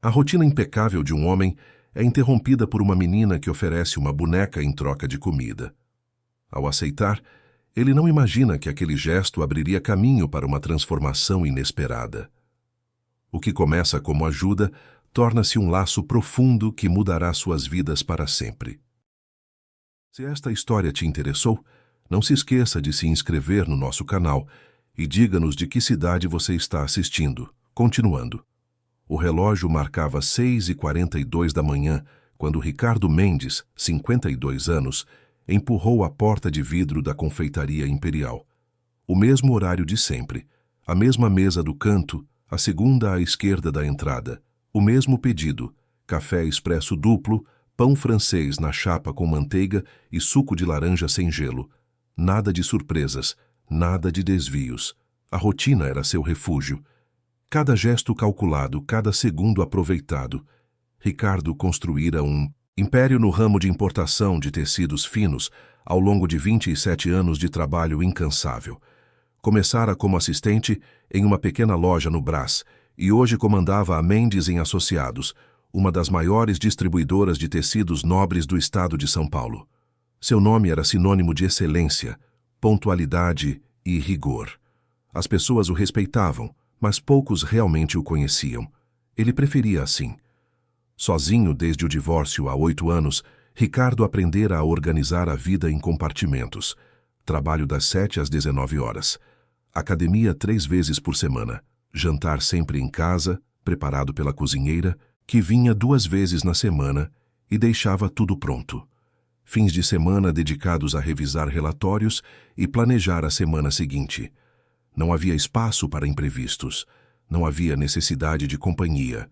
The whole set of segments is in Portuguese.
A rotina impecável de um homem é interrompida por uma menina que oferece uma boneca em troca de comida. Ao aceitar, ele não imagina que aquele gesto abriria caminho para uma transformação inesperada. O que começa como ajuda torna-se um laço profundo que mudará suas vidas para sempre. Se esta história te interessou, não se esqueça de se inscrever no nosso canal e diga-nos de que cidade você está assistindo. Continuando. O relógio marcava 6h42 da manhã quando Ricardo Mendes, 52 anos, empurrou a porta de vidro da confeitaria Imperial. O mesmo horário de sempre, a mesma mesa do canto, a segunda à esquerda da entrada, o mesmo pedido, café expresso duplo, pão francês na chapa com manteiga e suco de laranja sem gelo. Nada de surpresas, nada de desvios. A rotina era seu refúgio. Cada gesto calculado, cada segundo aproveitado. Ricardo construíra um império no ramo de importação de tecidos finos ao longo de 27 anos de trabalho incansável. Começara como assistente em uma pequena loja no Brás e hoje comandava a Mendes em Associados, uma das maiores distribuidoras de tecidos nobres do estado de São Paulo. Seu nome era sinônimo de excelência, pontualidade e rigor. As pessoas o respeitavam, mas poucos realmente o conheciam. Ele preferia assim. Sozinho desde o divórcio há 8 anos, Ricardo aprendera a organizar a vida em compartimentos. Trabalho das 7 às 19 horas. Academia 3 vezes por semana. Jantar sempre em casa, preparado pela cozinheira, que vinha 2 vezes na semana e deixava tudo pronto. Fins de semana dedicados a revisar relatórios e planejar a semana seguinte. Não havia espaço para imprevistos. Não havia necessidade de companhia.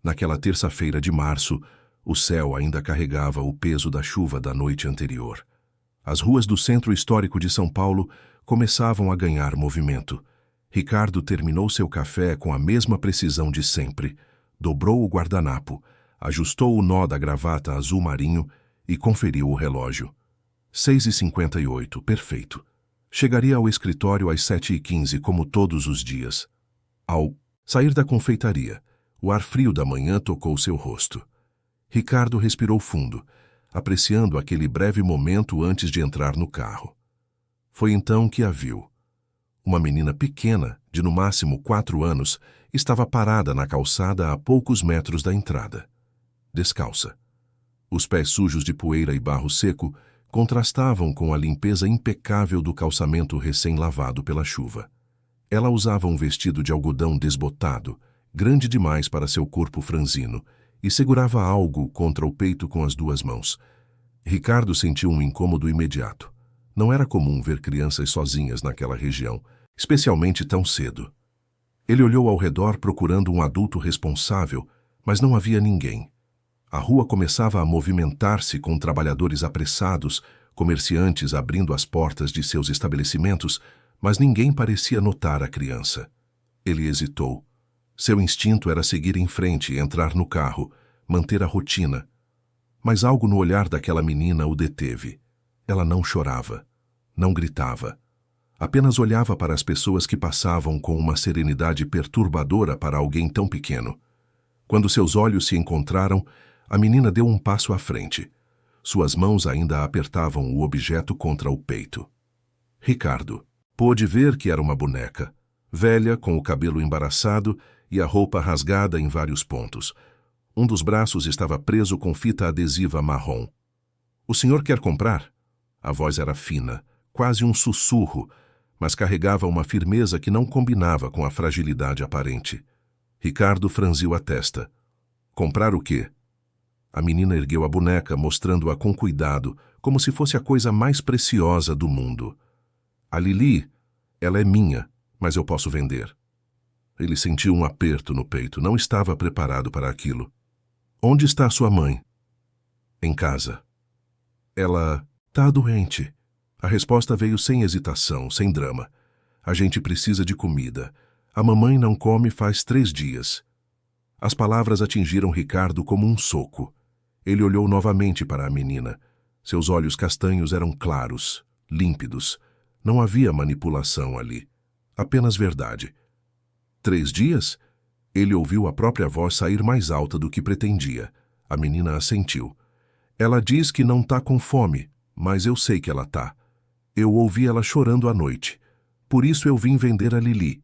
Naquela terça-feira de março, o céu ainda carregava o peso da chuva da noite anterior. As ruas do centro histórico de São Paulo começavam a ganhar movimento. Ricardo terminou seu café com a mesma precisão de sempre. Dobrou o guardanapo, ajustou o nó da gravata azul marinho e conferiu o relógio. 6h58, perfeito. Chegaria ao escritório às 7h15, como todos os dias. Ao sair da confeitaria, o ar frio da manhã tocou seu rosto. Ricardo respirou fundo, apreciando aquele breve momento antes de entrar no carro. Foi então que a viu. Uma menina pequena, de no máximo 4 anos, estava parada na calçada a poucos metros da entrada. Descalça. Os pés sujos de poeira e barro seco contrastavam com a limpeza impecável do calçamento recém-lavado pela chuva. Ela usava um vestido de algodão desbotado, grande demais para seu corpo franzino, e segurava algo contra o peito com as 2 mãos. Ricardo sentiu um incômodo imediato. Não era comum ver crianças sozinhas naquela região, especialmente tão cedo. Ele olhou ao redor procurando um adulto responsável, mas não havia ninguém. A rua começava a movimentar-se com trabalhadores apressados, comerciantes abrindo as portas de seus estabelecimentos, mas ninguém parecia notar a criança. Ele hesitou. Seu instinto era seguir em frente, entrar no carro, manter a rotina. Mas algo no olhar daquela menina o deteve. Ela não chorava, não gritava. Apenas olhava para as pessoas que passavam com uma serenidade perturbadora para alguém tão pequeno. Quando seus olhos se encontraram, a menina deu um passo à frente. Suas mãos ainda apertavam o objeto contra o peito. Ricardo pôde ver que era uma boneca, velha, com o cabelo embaraçado e a roupa rasgada em vários pontos. Um dos braços estava preso com fita adesiva marrom. "O senhor quer comprar?" A voz era fina, quase um sussurro, mas carregava uma firmeza que não combinava com a fragilidade aparente. Ricardo franziu a testa. "Comprar o quê?" A menina ergueu a boneca, mostrando-a com cuidado, como se fosse a coisa mais preciosa do mundo. "A Lili, ela é minha, mas eu posso vender." Ele sentiu um aperto no peito, não estava preparado para aquilo. "Onde está sua mãe?" "Em casa." "Ela está doente." A resposta veio sem hesitação, sem drama. "A gente precisa de comida. A mamãe não come faz 3 dias." As palavras atingiram Ricardo como um soco. Ele olhou novamente para a menina. Seus olhos castanhos eram claros, límpidos. Não havia manipulação ali. Apenas verdade. 3 dias? Ele ouviu a própria voz sair mais alta do que pretendia. A menina assentiu. Ela diz que não tá com fome, mas eu sei que ela tá. Eu ouvi ela chorando à noite. Por isso eu vim vender a Lili.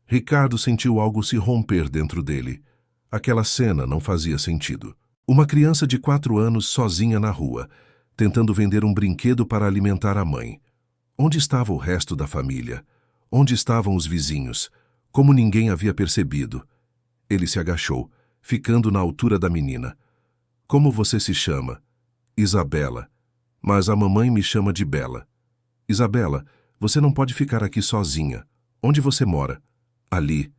Ricardo sentiu algo se romper dentro dele. Aquela cena não fazia sentido. Uma criança de 4 anos sozinha na rua, tentando vender um brinquedo para alimentar a mãe. Onde estava o resto da família? Onde estavam os vizinhos? Como ninguém havia percebido? Ele se agachou, ficando na altura da menina. Como você se chama? Isabela. Mas a mamãe me chama de Bela. Isabela, você não pode ficar aqui sozinha. Onde você mora? Ali.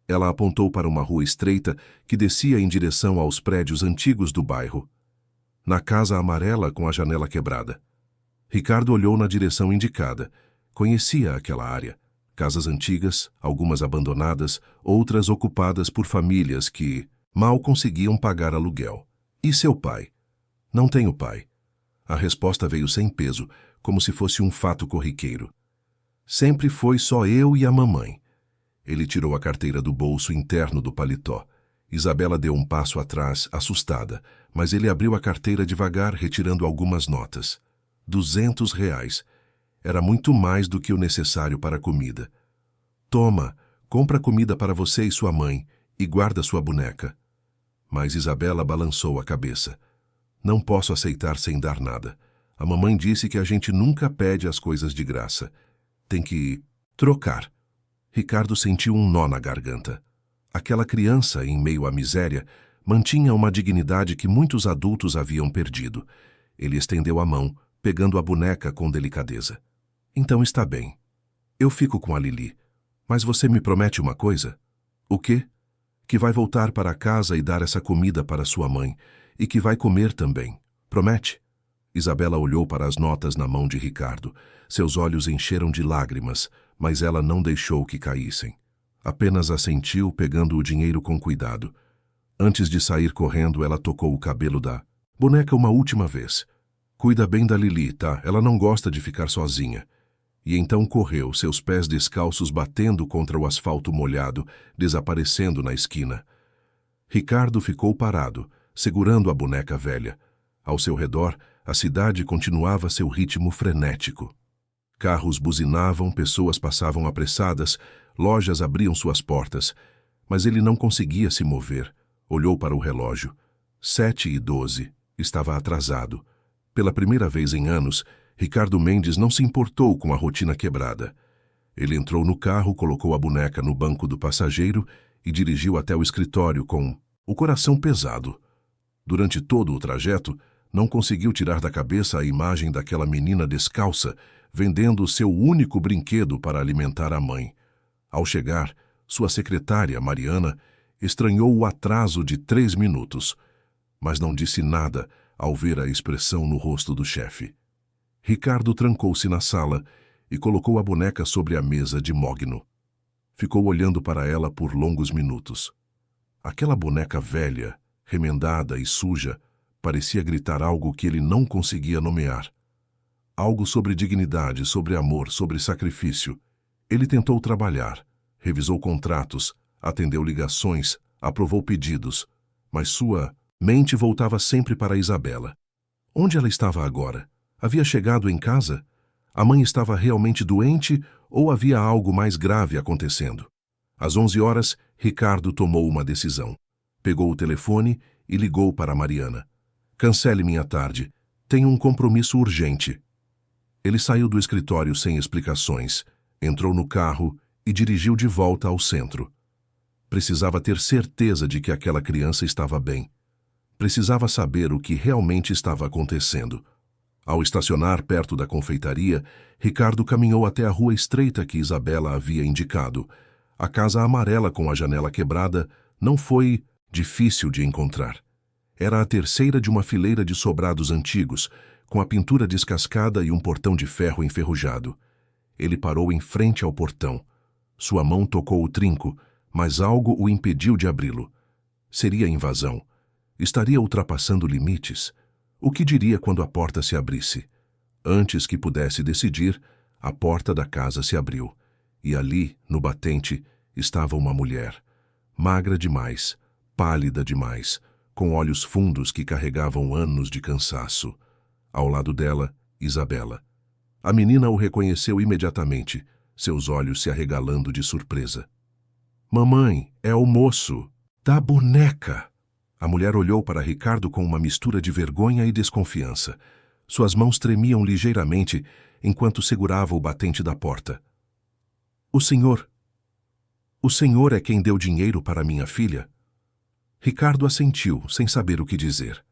Ela apontou para uma rua estreita que descia em direção aos prédios antigos do bairro. Na casa amarela com a janela quebrada. Ricardo olhou na direção indicada. Conhecia aquela área. Casas antigas, algumas abandonadas, outras ocupadas por famílias que mal conseguiam pagar aluguel. E seu pai? Não tenho pai. A resposta veio sem peso, como se fosse um fato corriqueiro. Sempre foi só eu e a mamãe. Ele tirou a carteira do bolso interno do paletó. Isabela deu um passo atrás, assustada, mas ele abriu a carteira devagar, retirando algumas notas. R$ 200. Era muito mais do que o necessário para a comida. Toma, compra comida para você e sua mãe, e guarda sua boneca. Mas Isabela balançou a cabeça. Não posso aceitar sem dar nada. A mamãe disse que a gente nunca pede as coisas de graça. Tem que trocar. Ricardo sentiu um nó na garganta. Aquela criança, em meio à miséria, mantinha uma dignidade que muitos adultos haviam perdido. Ele estendeu a mão, pegando a boneca com delicadeza. Então está bem. Eu fico com a Lili. Mas você me promete uma coisa? O quê? Que vai voltar para casa e dar essa comida para sua mãe, e que vai comer também. Promete? Isabela olhou para as notas na mão de Ricardo. Seus olhos encheram de lágrimas, mas ela não deixou que caíssem. Apenas assentiu, pegando o dinheiro com cuidado. Antes de sair correndo, ela tocou o cabelo da boneca uma última vez. Cuida bem da Lili, tá? Ela não gosta de ficar sozinha. E então correu, seus pés descalços batendo contra o asfalto molhado, desaparecendo na esquina. Ricardo ficou parado, segurando a boneca velha. Ao seu redor, a cidade continuava seu ritmo frenético. Carros buzinavam, pessoas passavam apressadas, lojas abriam suas portas. Mas ele não conseguia se mover. Olhou para o relógio. 7h12. Estava atrasado. Pela primeira vez em anos, Ricardo Mendes não se importou com a rotina quebrada. Ele entrou no carro, colocou a boneca no banco do passageiro e dirigiu até o escritório com o coração pesado. Durante todo o trajeto, não conseguiu tirar da cabeça a imagem daquela menina descalça, vendendo o seu único brinquedo para alimentar a mãe. Ao chegar, sua secretária, Mariana, estranhou o atraso de 3 minutos, mas não disse nada ao ver a expressão no rosto do chefe. Ricardo trancou-se na sala e colocou a boneca sobre a mesa de mogno. Ficou olhando para ela por longos minutos. Aquela boneca velha, remendada e suja, parecia gritar algo que ele não conseguia nomear. Algo sobre dignidade, sobre amor, sobre sacrifício. Ele tentou trabalhar, revisou contratos, atendeu ligações, aprovou pedidos, mas sua mente voltava sempre para Isabela. Onde ela estava agora? Havia chegado em casa? A mãe estava realmente doente ou havia algo mais grave acontecendo? Às 11h, Ricardo tomou uma decisão. Pegou o telefone e ligou para Mariana. Cancele minha tarde. Tenho um compromisso urgente. Ele saiu do escritório sem explicações, entrou no carro e dirigiu de volta ao centro. Precisava ter certeza de que aquela criança estava bem. Precisava saber o que realmente estava acontecendo. Ao estacionar perto da confeitaria, Ricardo caminhou até a rua estreita que Isabela havia indicado. A casa amarela com a janela quebrada não foi difícil de encontrar. Era a terceira de uma fileira de sobrados antigos, com a pintura descascada e um portão de ferro enferrujado. Ele parou em frente ao portão. Sua mão tocou o trinco, mas algo o impediu de abri-lo. Seria invasão. Estaria ultrapassando limites. O que diria quando a porta se abrisse? Antes que pudesse decidir, a porta da casa se abriu. E ali, no batente, estava uma mulher. magra demais, pálida demais, com olhos fundos que carregavam anos de cansaço. Ao lado dela, Isabela. A menina o reconheceu imediatamente, seus olhos se arregalando de surpresa. Mamãe, é o moço da boneca! A mulher olhou para Ricardo com uma mistura de vergonha e desconfiança. Suas mãos tremiam ligeiramente enquanto segurava o batente da porta. O senhor é quem deu dinheiro para minha filha? Ricardo assentiu, sem saber o que dizer.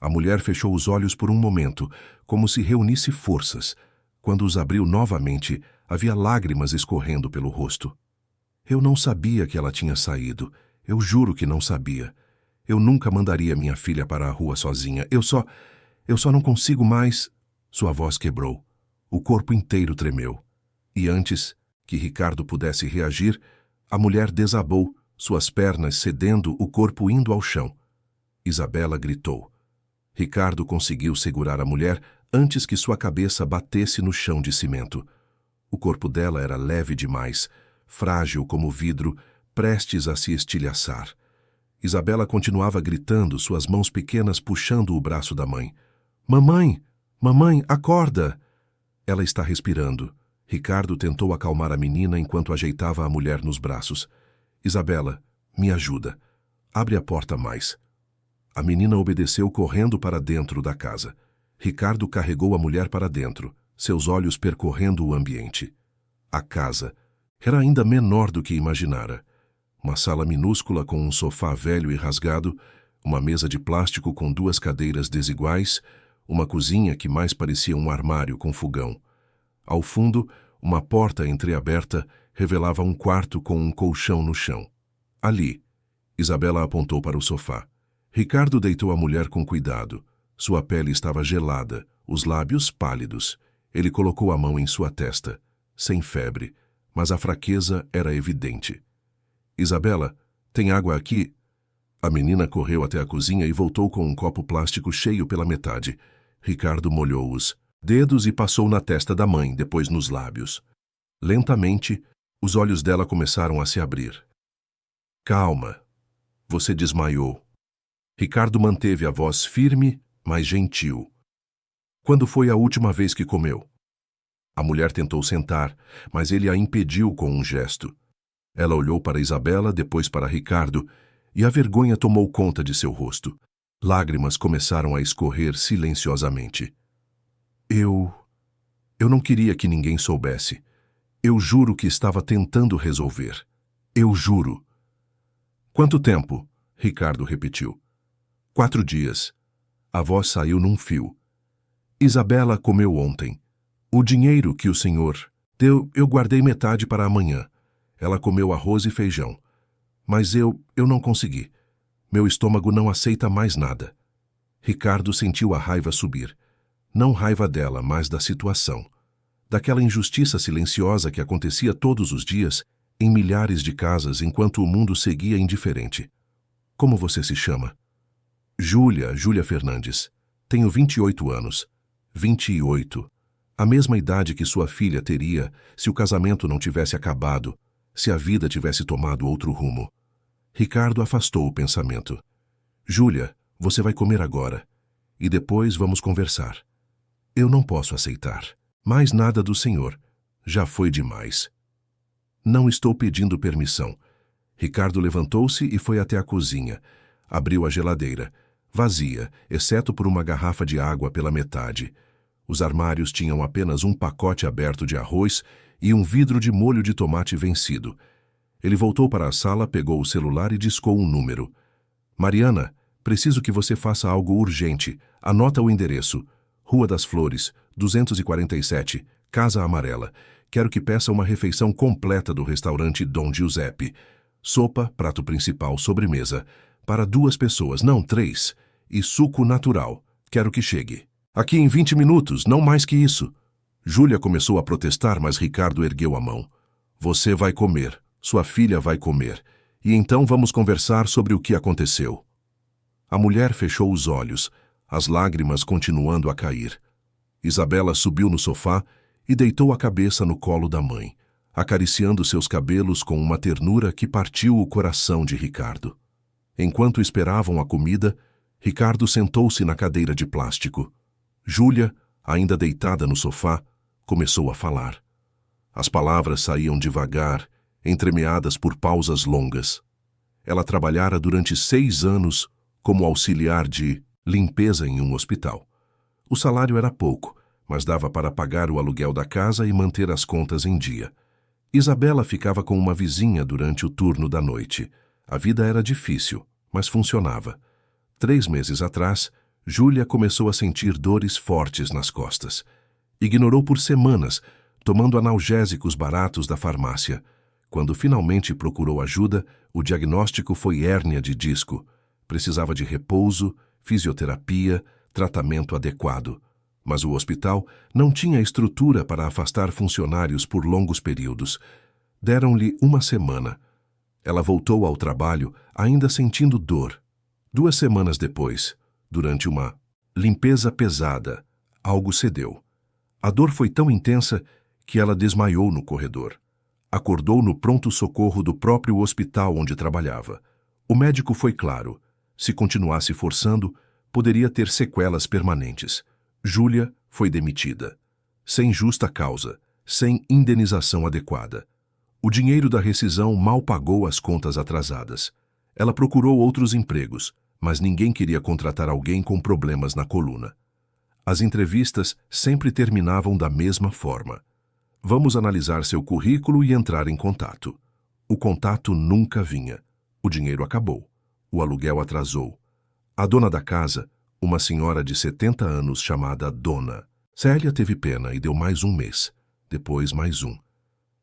A mulher fechou os olhos por um momento, como se reunisse forças. Quando os abriu novamente, havia lágrimas escorrendo pelo rosto. Eu não sabia que ela tinha saído. Eu juro que não sabia. Eu nunca mandaria minha filha para a rua sozinha. Eu só não consigo mais... Sua voz quebrou. O corpo inteiro tremeu. E antes que Ricardo pudesse reagir, a mulher desabou, suas pernas cedendo, o corpo indo ao chão. Isabela gritou. Ricardo conseguiu segurar a mulher antes que sua cabeça batesse no chão de cimento. O corpo dela era leve demais, frágil como vidro, prestes a se estilhaçar. Isabela continuava gritando, suas mãos pequenas puxando o braço da mãe. Mamãe! Mamãe, acorda! Ela está respirando. Ricardo tentou acalmar a menina enquanto ajeitava a mulher nos braços. Isabela, me ajuda. Abre a porta mais. A menina obedeceu correndo para dentro da casa. Ricardo carregou a mulher para dentro, seus olhos percorrendo o ambiente. A casa era ainda menor do que imaginara. Uma sala minúscula com um sofá velho e rasgado, uma mesa de plástico com 2 cadeiras desiguais, uma cozinha que mais parecia um armário com fogão. Ao fundo, uma porta entreaberta revelava um quarto com um colchão no chão. Ali, Isabela apontou para o sofá. Ricardo deitou a mulher com cuidado. Sua pele estava gelada, os lábios pálidos. Ele colocou a mão em sua testa, sem febre, mas a fraqueza era evidente. Isabela, tem água aqui? A menina correu até a cozinha e voltou com um copo plástico cheio pela metade. Ricardo molhou os dedos e passou na testa da mãe, depois nos lábios. Lentamente, os olhos dela começaram a se abrir. Calma. Você desmaiou. Ricardo manteve a voz firme, mas gentil. Quando foi a última vez que comeu? A mulher tentou sentar, mas ele a impediu com um gesto. Ela olhou para Isabela, depois para Ricardo, e a vergonha tomou conta de seu rosto. Lágrimas começaram a escorrer silenciosamente. Eu não queria que ninguém soubesse. Eu juro que estava tentando resolver. Eu juro. Quanto tempo? Ricardo repetiu. 4 dias. A voz saiu num fio. Isabela comeu ontem. O dinheiro que o senhor deu, eu guardei metade para amanhã. Ela comeu arroz e feijão. Mas eu não consegui. Meu estômago não aceita mais nada. Ricardo sentiu a raiva subir. Não raiva dela, mas da situação. Daquela injustiça silenciosa que acontecia todos os dias, em milhares de casas, enquanto o mundo seguia indiferente. Como você se chama? Júlia Fernandes. Tenho 28 anos. 28. A mesma idade que sua filha teria se o casamento não tivesse acabado, se a vida tivesse tomado outro rumo. Ricardo afastou o pensamento. Júlia, você vai comer agora. E depois vamos conversar. Eu não posso aceitar. Mais nada do senhor. Já foi demais. Não estou pedindo permissão. Ricardo levantou-se e foi até a cozinha. Abriu a geladeira. Vazia, exceto por uma garrafa de água pela metade. Os armários tinham apenas um pacote aberto de arroz e um vidro de molho de tomate vencido. Ele voltou para a sala, pegou o celular e discou um número. Mariana, preciso que você faça algo urgente. Anota o endereço. Rua das Flores, 247, Casa Amarela. Quero que peça uma refeição completa do restaurante Dom Giuseppe. Sopa, prato principal, sobremesa. Para 2 pessoas, não 3. E suco natural. Quero que chegue. Aqui em 20 minutos, não mais que isso. Júlia começou a protestar, mas Ricardo ergueu a mão. Você vai comer. Sua filha vai comer. E então vamos conversar sobre o que aconteceu. A mulher fechou os olhos, as lágrimas continuando a cair. Isabela subiu no sofá e deitou a cabeça no colo da mãe. acariciando seus cabelos com uma ternura que partiu o coração de Ricardo. Enquanto esperavam a comida, Ricardo sentou-se na cadeira de plástico. Júlia, ainda deitada no sofá, começou a falar. As palavras saíam devagar, entremeadas por pausas longas. Ela trabalhara durante 6 anos como auxiliar de limpeza em um hospital. O salário era pouco, mas dava para pagar o aluguel da casa e manter as contas em dia. Isabela ficava com uma vizinha durante o turno da noite. A vida era difícil, mas funcionava. 3 meses atrás, Júlia começou a sentir dores fortes nas costas. Ignorou por semanas, tomando analgésicos baratos da farmácia. Quando finalmente procurou ajuda, o diagnóstico foi hérnia de disco. Precisava de repouso, fisioterapia, tratamento adequado. Mas o hospital não tinha estrutura para afastar funcionários por longos períodos. Deram-lhe 1 semana. Ela voltou ao trabalho, ainda sentindo dor. 2 semanas depois, durante uma limpeza pesada, algo cedeu. A dor foi tão intensa que ela desmaiou no corredor. Acordou no pronto-socorro do próprio hospital onde trabalhava. O médico foi claro. Se continuasse forçando, poderia ter sequelas permanentes. Júlia foi demitida. Sem justa causa, sem indenização adequada. O dinheiro da rescisão mal pagou as contas atrasadas. Ela procurou outros empregos, mas ninguém queria contratar alguém com problemas na coluna. As entrevistas sempre terminavam da mesma forma. Vamos analisar seu currículo e entrar em contato. O contato nunca vinha. O dinheiro acabou. O aluguel atrasou. A dona da casa, uma senhora de 70 anos chamada Dona Célia, teve pena e deu mais 1 mês. Depois mais 1.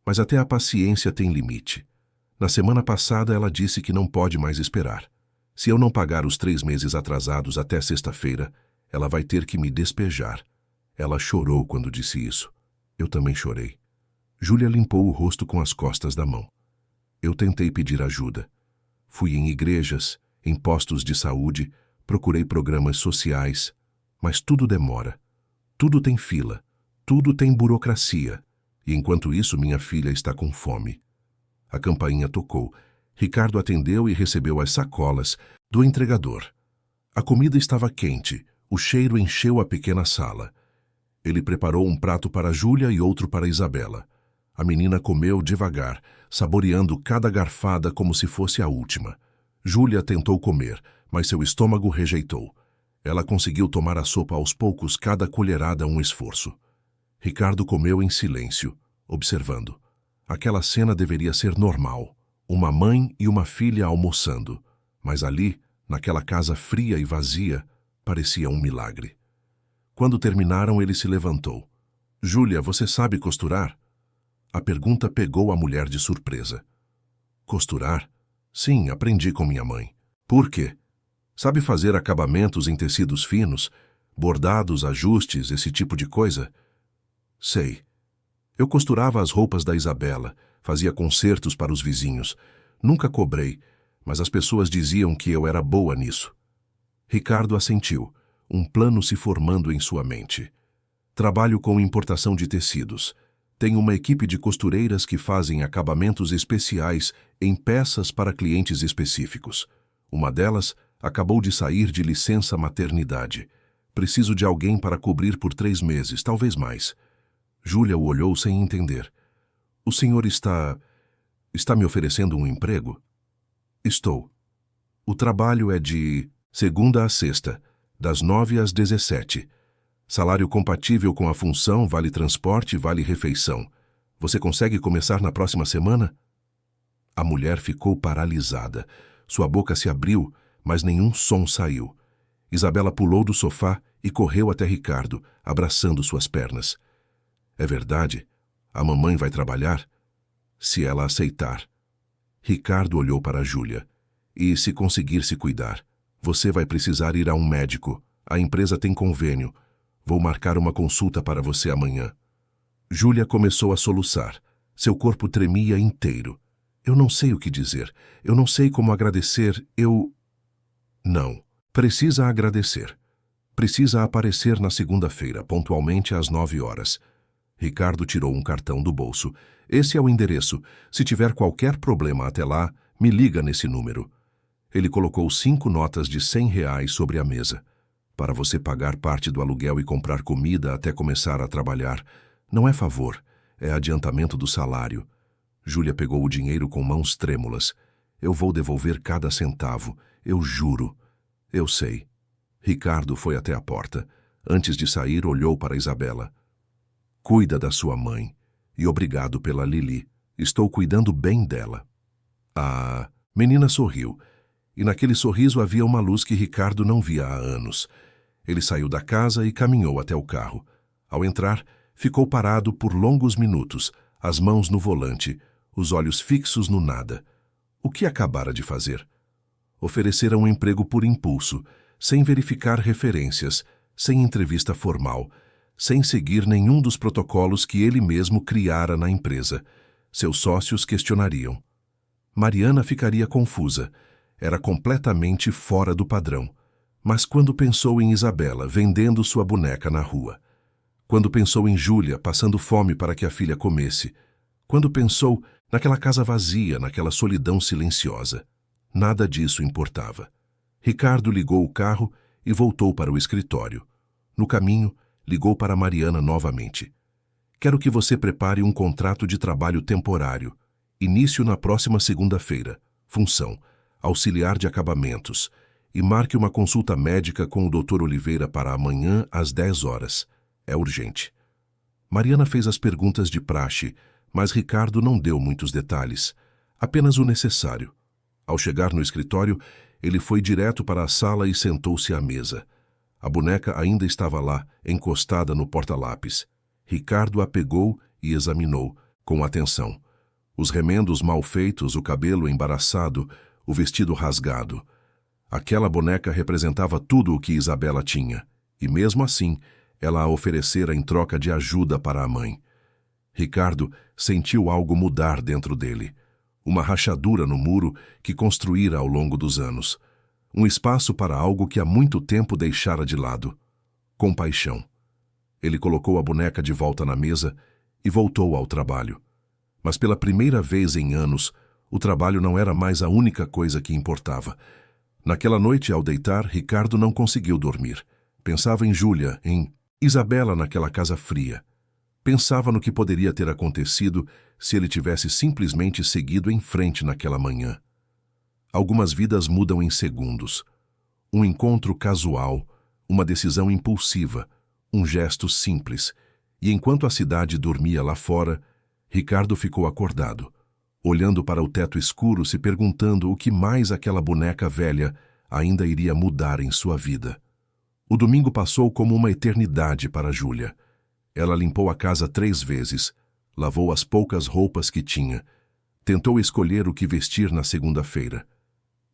Mas até a paciência tem limite. Na semana passada ela disse que não pode mais esperar. Se eu não pagar os 3 meses atrasados até sexta-feira, ela vai ter que me despejar. Ela chorou quando disse isso. Eu também chorei. Júlia limpou o rosto com as costas da mão. Eu tentei pedir ajuda. Fui em igrejas, em postos de saúde, procurei programas sociais, mas tudo demora. Tudo tem fila, tudo tem burocracia. E enquanto isso, minha filha está com fome. A campainha tocou. Ricardo atendeu e recebeu as sacolas do entregador. A comida estava quente. O cheiro encheu a pequena sala. Ele preparou um prato para Júlia e outro para Isabela. A menina comeu devagar, saboreando cada garfada como se fosse a última. Júlia tentou comer, mas seu estômago rejeitou. Ela conseguiu tomar a sopa aos poucos, cada colherada um esforço. Ricardo comeu em silêncio, observando. Aquela cena deveria ser normal. Uma mãe e uma filha almoçando. Mas ali, naquela casa fria e vazia, parecia um milagre. Quando terminaram, ele se levantou. Júlia, você sabe costurar? A pergunta pegou a mulher de surpresa. Costurar? Sim, aprendi com minha mãe. Por quê? Sabe fazer acabamentos em tecidos finos? Bordados, ajustes, esse tipo de coisa? Sei. Eu costurava as roupas da Isabela, fazia concertos para os vizinhos. Nunca cobrei, mas as pessoas diziam que eu era boa nisso. Ricardo assentiu, um plano se formando em sua mente. Trabalho com importação de tecidos. Tenho uma equipe de costureiras que fazem acabamentos especiais em peças para clientes específicos. Uma delas acabou de sair de licença maternidade. Preciso de alguém para cobrir por 3 meses, talvez mais. Júlia o olhou sem entender. O senhor está me oferecendo um emprego? Estou. O trabalho é de segunda a sexta, das 9 às 17. Salário compatível com a função, vale transporte, vale refeição. Você consegue começar na próxima semana? A mulher ficou paralisada. Sua boca se abriu, mas nenhum som saiu. Isabela pulou do sofá e correu até Ricardo, abraçando suas pernas. É verdade? A mamãe vai trabalhar? Se ela aceitar. Ricardo olhou para Júlia. E se conseguir se cuidar? Você vai precisar ir a um médico. A empresa tem convênio. Vou marcar uma consulta para você amanhã. Júlia começou a soluçar. Seu corpo tremia inteiro. Eu não sei o que dizer. Eu não sei como agradecer. Não. Precisa agradecer. Precisa aparecer na segunda-feira, pontualmente às 9 horas. Ricardo tirou um cartão do bolso. Esse é o endereço. Se tiver qualquer problema até lá, me liga nesse número. Ele colocou 5 notas de R$ 100 sobre a mesa. Para você pagar parte do aluguel e comprar comida até começar a trabalhar. Não é favor, é adiantamento do salário. Júlia pegou o dinheiro com mãos trêmulas. Eu vou devolver cada centavo, eu juro. Eu sei. Ricardo foi até a porta. Antes de sair, olhou para Isabela. Cuida da sua mãe. E obrigado pela Lili. Estou cuidando bem dela. A menina sorriu. E naquele sorriso havia uma luz que Ricardo não via há anos. Ele saiu da casa e caminhou até o carro. Ao entrar, ficou parado por longos minutos, as mãos no volante, os olhos fixos no nada. O que acabara de fazer? Ofereceram um emprego por impulso, sem verificar referências, sem entrevista formal, sem seguir nenhum dos protocolos que ele mesmo criara na empresa. Seus sócios questionariam. Mariana ficaria confusa. Era completamente fora do padrão. Mas quando pensou em Isabela vendendo sua boneca na rua, quando pensou em Júlia passando fome para que a filha comesse, quando pensou naquela casa vazia, naquela solidão silenciosa, nada disso importava. Ricardo ligou o carro e voltou para o escritório. No caminho, ligou para Mariana novamente. Quero que você prepare um contrato de trabalho temporário. Início na próxima segunda-feira. Função: auxiliar de acabamentos. E marque uma consulta médica com o Dr. Oliveira para amanhã às 10 horas. É urgente. Mariana fez as perguntas de praxe, mas Ricardo não deu muitos detalhes. Apenas o necessário. Ao chegar no escritório, ele foi direto para a sala e sentou-se à mesa. A boneca ainda estava lá, encostada no porta-lápis. Ricardo a pegou e examinou, com atenção. Os remendos mal feitos, o cabelo embaraçado, o vestido rasgado. Aquela boneca representava tudo o que Isabela tinha, e mesmo assim, ela a oferecera em troca de ajuda para a mãe. Ricardo sentiu algo mudar dentro dele. Uma rachadura no muro que construíra ao longo dos anos. Um espaço para algo que há muito tempo deixara de lado. Compaixão. Ele colocou a boneca de volta na mesa e voltou ao trabalho. Mas pela primeira vez em anos, o trabalho não era mais a única coisa que importava. Naquela noite, ao deitar, Ricardo não conseguiu dormir. Pensava em Júlia, em Isabela naquela casa fria. Pensava no que poderia ter acontecido se ele tivesse simplesmente seguido em frente naquela manhã. Algumas vidas mudam em segundos. Um encontro casual, uma decisão impulsiva, um gesto simples. E enquanto a cidade dormia lá fora, Ricardo ficou acordado, olhando para o teto escuro, se perguntando o que mais aquela boneca velha ainda iria mudar em sua vida. O domingo passou como uma eternidade para Júlia. Ela limpou a casa 3 vezes, lavou as poucas roupas que tinha, tentou escolher o que vestir na segunda-feira.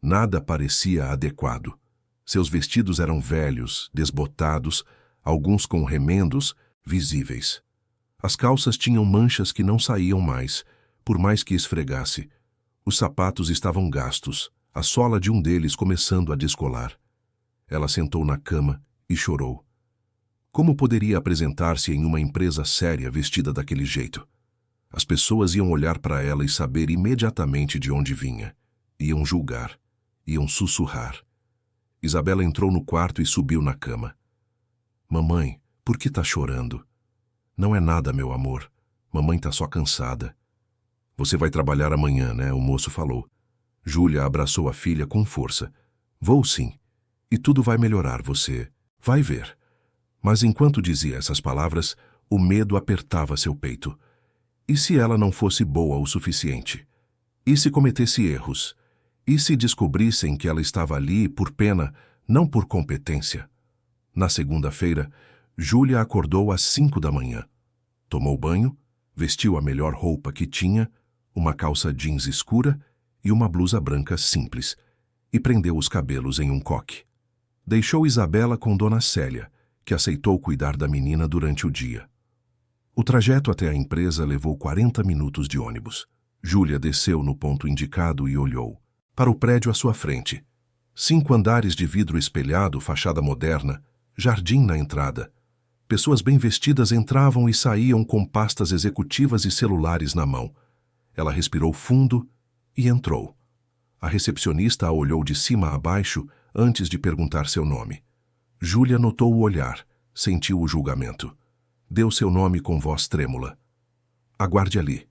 Nada parecia adequado. Seus vestidos eram velhos, desbotados, alguns com remendos visíveis. As calças tinham manchas que não saíam mais, por mais que esfregasse. Os sapatos estavam gastos, a sola de um deles começando a descolar. Ela sentou na cama e chorou. Como poderia apresentar-se em uma empresa séria vestida daquele jeito? As pessoas iam olhar para ela e saber imediatamente de onde vinha. Iam julgar. Iam sussurrar. Isabela entrou no quarto e subiu na cama. Mamãe, por que tá chorando? Não é nada, meu amor. Mamãe tá só cansada. Você vai trabalhar amanhã, né? O moço falou. Júlia abraçou a filha com força. Vou sim. E tudo vai melhorar, você vai ver. Mas enquanto dizia essas palavras, o medo apertava seu peito. E se ela não fosse boa o suficiente? E se cometesse erros? E se descobrissem que ela estava ali por pena, não por competência? Na segunda-feira, Júlia acordou às 5 da manhã. Tomou banho, vestiu a melhor roupa que tinha, uma calça jeans escura e uma blusa branca simples, e prendeu os cabelos em um coque. Deixou Isabela com Dona Célia, que aceitou cuidar da menina durante o dia. O trajeto até a empresa levou 40 minutos de ônibus. Júlia desceu no ponto indicado e olhou. Para o prédio à sua frente. 5 andares de vidro espelhado, fachada moderna, jardim na entrada. Pessoas bem vestidas entravam e saíam com pastas executivas e celulares na mão. Ela respirou fundo e entrou. A recepcionista a olhou de cima a baixo antes de perguntar seu nome. Júlia notou o olhar, sentiu o julgamento. Deu seu nome com voz trêmula. Aguarde ali.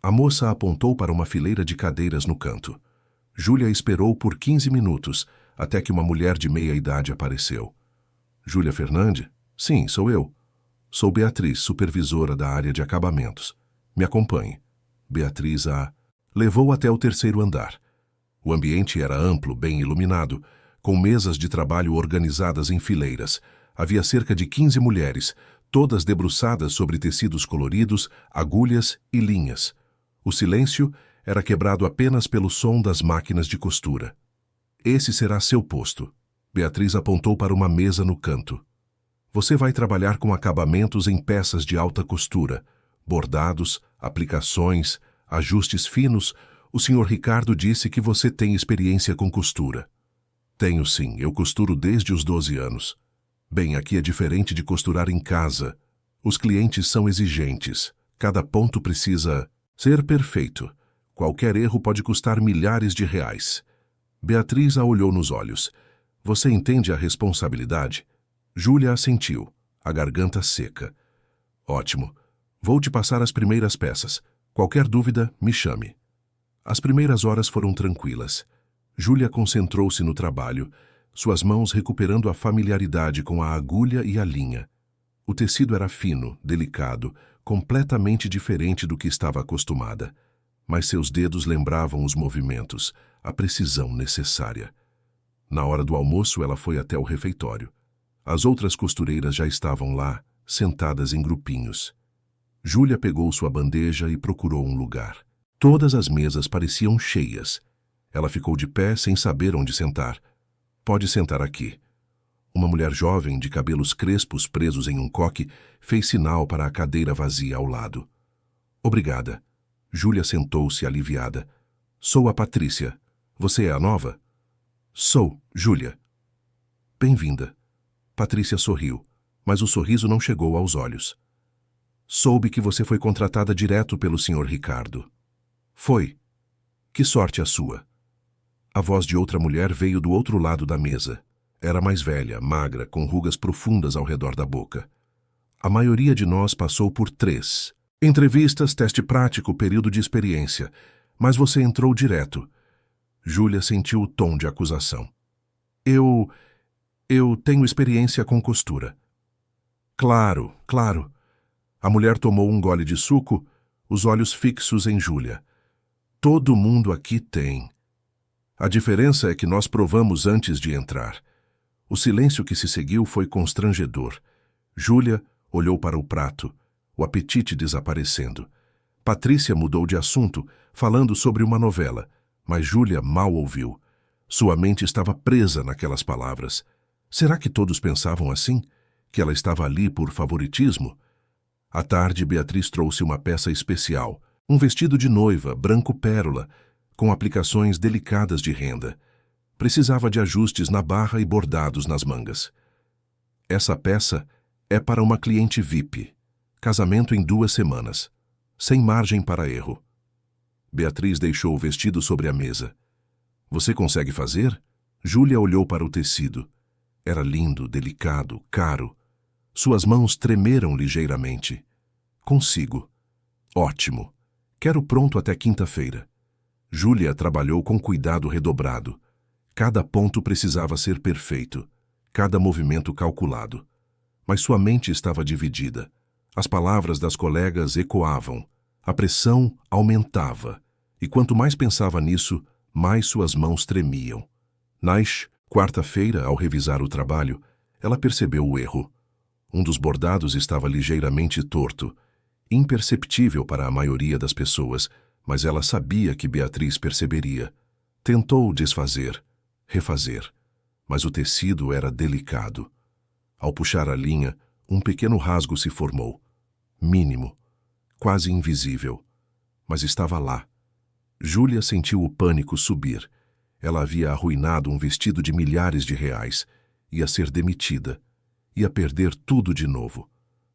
A moça apontou para uma fileira de cadeiras no canto. Júlia esperou por 15 minutos, até que uma mulher de meia-idade apareceu. Júlia Fernandes? Sim, sou eu. Sou Beatriz, supervisora da área de acabamentos. Me acompanhe. Beatriz a levou até o terceiro andar. O ambiente era amplo, bem iluminado, com mesas de trabalho organizadas em fileiras. Havia cerca de 15 mulheres, todas debruçadas sobre tecidos coloridos, agulhas e linhas. O silêncio era quebrado apenas pelo som das máquinas de costura. Esse será seu posto. Beatriz apontou para uma mesa no canto. Você vai trabalhar com acabamentos em peças de alta costura, bordados, aplicações, ajustes finos. O Sr. Ricardo disse que você tem experiência com costura. Tenho sim, eu costuro desde os 12 anos. Bem, aqui é diferente de costurar em casa. Os clientes são exigentes. Cada ponto precisa ser perfeito. Qualquer erro pode custar milhares de reais. Beatriz a olhou nos olhos. Você entende a responsabilidade? Júlia assentiu, a garganta seca. Ótimo. Vou te passar as primeiras peças. Qualquer dúvida, me chame. As primeiras horas foram tranquilas. Júlia concentrou-se no trabalho, suas mãos recuperando a familiaridade com a agulha e a linha. O tecido era fino, delicado, completamente diferente do que estava acostumada. Mas seus dedos lembravam os movimentos, a precisão necessária. Na hora do almoço, ela foi até o refeitório. As outras costureiras já estavam lá, sentadas em grupinhos. Júlia pegou sua bandeja e procurou um lugar. Todas as mesas pareciam cheias. Ela ficou de pé sem saber onde sentar. Pode sentar aqui. Uma mulher jovem, de cabelos crespos presos em um coque, fez sinal para a cadeira vazia ao lado. Obrigada. Júlia sentou-se aliviada. Sou a Patrícia. Você é a nova? Sou, Júlia. Bem-vinda. Patrícia sorriu, mas o sorriso não chegou aos olhos. Soube que você foi contratada direto pelo Sr. Ricardo. Foi. Que sorte a sua. A voz de outra mulher veio do outro lado da mesa. Era mais velha, magra, com rugas profundas ao redor da boca. A maioria de nós passou por 3. Entrevistas, teste prático, período de experiência. Mas você entrou direto. Júlia sentiu o tom de acusação. Eu tenho experiência com costura. Claro, claro. A mulher tomou um gole de suco, os olhos fixos em Júlia. Todo mundo aqui tem. A diferença é que nós provamos antes de entrar. O silêncio que se seguiu foi constrangedor. Júlia olhou para o prato, o apetite desaparecendo. Patrícia mudou de assunto, falando sobre uma novela, mas Júlia mal ouviu. Sua mente estava presa naquelas palavras. Será que todos pensavam assim? Que ela estava ali por favoritismo? À tarde, Beatriz trouxe uma peça especial, um vestido de noiva, branco pérola, com aplicações delicadas de renda. Precisava de ajustes na barra e bordados nas mangas. Essa peça é para uma cliente VIP. Casamento em 2 semanas. Sem margem para erro. Beatriz deixou o vestido sobre a mesa. Você consegue fazer? Júlia olhou para o tecido. Era lindo, delicado, caro. Suas mãos tremeram ligeiramente. Consigo. Ótimo. Quero pronto até quinta-feira. Júlia trabalhou com cuidado redobrado. Cada ponto precisava ser perfeito, cada movimento calculado. Mas sua mente estava dividida. As palavras das colegas ecoavam. A pressão aumentava. E quanto mais pensava nisso, mais suas mãos tremiam. Nas quarta-feira, ao revisar o trabalho, ela percebeu o erro. Um dos bordados estava ligeiramente torto, imperceptível para a maioria das pessoas, mas ela sabia que Beatriz perceberia. Tentou desfazer, refazer, mas o tecido era delicado. Ao puxar a linha, um pequeno rasgo se formou. Mínimo, quase invisível, mas estava lá. Júlia sentiu o pânico subir. Ela havia arruinado um vestido de milhares de reais. Ia ser demitida. Ia perder tudo de novo.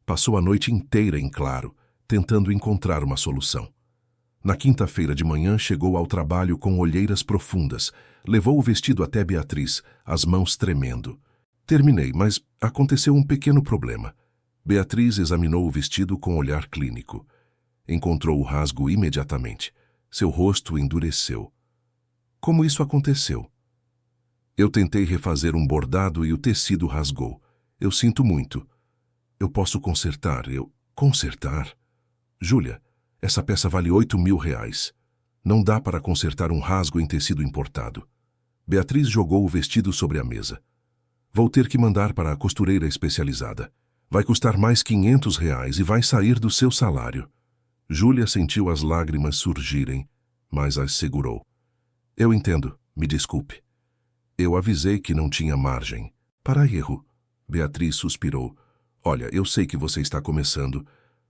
Passou a noite inteira em claro, tentando encontrar uma solução. Na quinta-feira de manhã chegou ao trabalho com olheiras profundas. Levou o vestido até Beatriz, as mãos tremendo. Terminei, mas aconteceu um pequeno problema. Beatriz examinou o vestido com olhar clínico. Encontrou o rasgo imediatamente. Seu rosto endureceu. Como isso aconteceu? Eu tentei refazer um bordado e o tecido rasgou. Eu sinto muito. Eu posso consertar. Consertar? Júlia, essa peça vale R$ 8.000. Não dá para consertar um rasgo em tecido importado. Beatriz jogou o vestido sobre a mesa. Vou ter que mandar para a costureira especializada. Vai custar mais R$ 500 e vai sair do seu salário. Júlia sentiu as lágrimas surgirem, mas as segurou. Eu entendo, me desculpe. Eu avisei que não tinha margem para erro. Beatriz suspirou. Olha, eu sei que você está começando,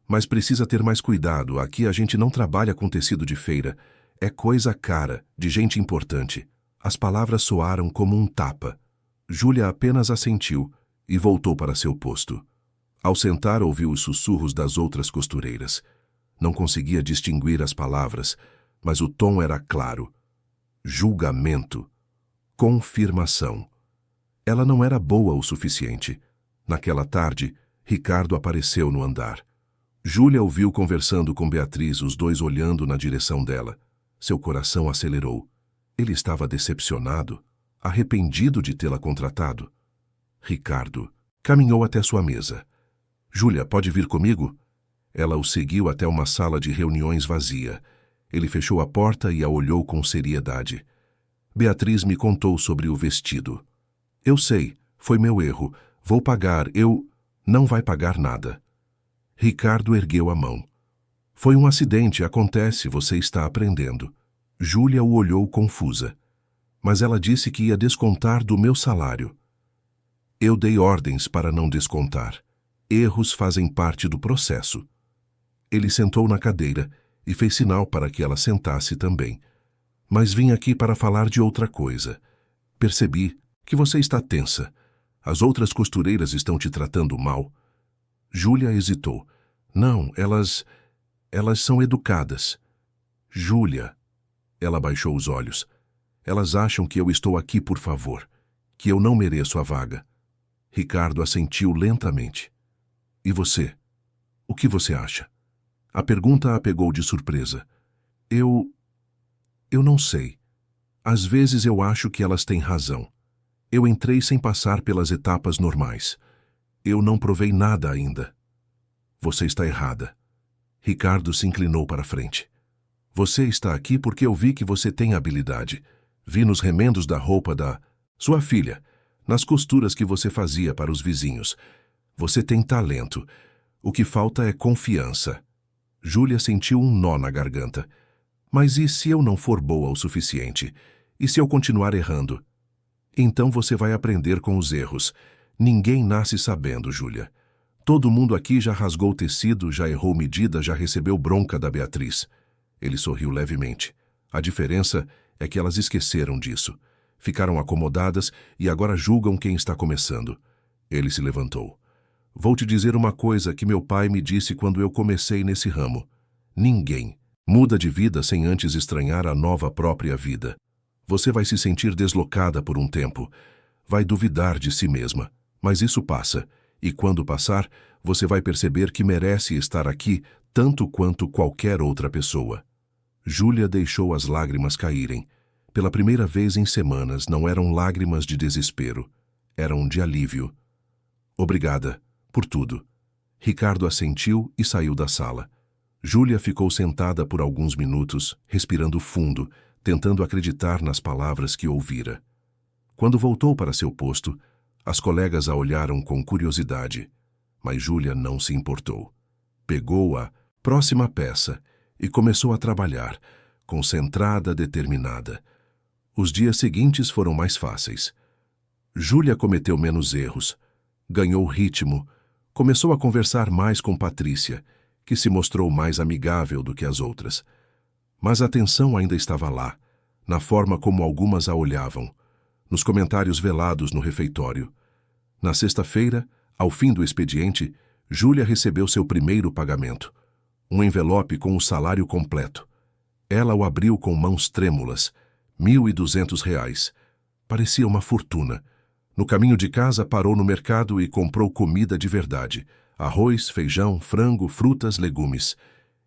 mas precisa ter mais cuidado. Aqui a gente não trabalha com tecido de feira. É coisa cara, de gente importante. As palavras soaram como um tapa. Júlia apenas assentiu e voltou para seu posto. Ao sentar, ouviu os sussurros das outras costureiras. Não conseguia distinguir as palavras, mas o tom era claro. Julgamento. Confirmação. Ela não era boa o suficiente. Naquela tarde, Ricardo apareceu no andar. Júlia o viu conversando com Beatriz, os dois olhando na direção dela. Seu coração acelerou. Ele estava decepcionado, arrependido de tê-la contratado. Ricardo caminhou até sua mesa. Júlia, pode vir comigo? Ela o seguiu até uma sala de reuniões vazia. Ele fechou a porta e a olhou com seriedade. Beatriz me contou sobre o vestido. Eu sei, foi meu erro. Vou pagar, Não vai pagar nada. Ricardo ergueu a mão. Foi um acidente, acontece, você está aprendendo. Júlia o olhou confusa. Mas ela disse que ia descontar do meu salário. Eu dei ordens para não descontar. Erros fazem parte do processo. Ele sentou na cadeira e fez sinal para que ela sentasse também. Mas vim aqui para falar de outra coisa. Percebi que você está tensa. As outras costureiras estão te tratando mal. Júlia hesitou. Não, elas são educadas. Júlia. Ela baixou os olhos. Elas acham que eu estou aqui por favor, que eu não mereço a vaga. Ricardo assentiu lentamente. E você? O que você acha? A pergunta a pegou de surpresa. Eu não sei. Às vezes eu acho que elas têm razão. Eu entrei sem passar pelas etapas normais. Eu não provei nada ainda. Você está errada. Ricardo se inclinou para a frente. Você está aqui porque eu vi que você tem habilidade. Vi nos remendos da roupa da sua filha, nas costuras que você fazia para os vizinhos. Você tem talento. O que falta é confiança. Júlia sentiu um nó na garganta. Mas e se eu não for boa o suficiente? E se eu continuar errando? Então você vai aprender com os erros. Ninguém nasce sabendo, Júlia. Todo mundo aqui já rasgou tecido, já errou medida, já recebeu bronca da Beatriz. Ele sorriu levemente. A diferença é que elas esqueceram disso. Ficaram acomodadas e agora julgam quem está começando. Ele se levantou. Vou te dizer uma coisa que meu pai me disse quando eu comecei nesse ramo. Ninguém muda de vida sem antes estranhar a nova própria vida. Você vai se sentir deslocada por um tempo. Vai duvidar de si mesma. Mas isso passa. E quando passar, você vai perceber que merece estar aqui tanto quanto qualquer outra pessoa. Júlia deixou as lágrimas caírem. Pela primeira vez em semanas, não eram lágrimas de desespero. Eram de alívio. Obrigada por tudo. Ricardo assentiu e saiu da sala. Júlia ficou sentada por alguns minutos, respirando fundo, tentando acreditar nas palavras que ouvira. Quando voltou para seu posto, as colegas a olharam com curiosidade, mas Júlia não se importou. Pegou a próxima peça e começou a trabalhar, concentrada, determinada. Os dias seguintes foram mais fáceis. Júlia cometeu menos erros, ganhou ritmo, começou a conversar mais com Patrícia, que se mostrou mais amigável do que as outras. Mas a tensão ainda estava lá, na forma como algumas a olhavam, nos comentários velados no refeitório. Na sexta-feira, Ao fim do expediente, Júlia recebeu seu primeiro pagamento. Um envelope com o salário completo. Ela o abriu com mãos trêmulas. R$ 1.200. Parecia uma fortuna. No caminho de casa, parou no mercado e comprou comida de verdade. Arroz, feijão, frango, frutas, legumes.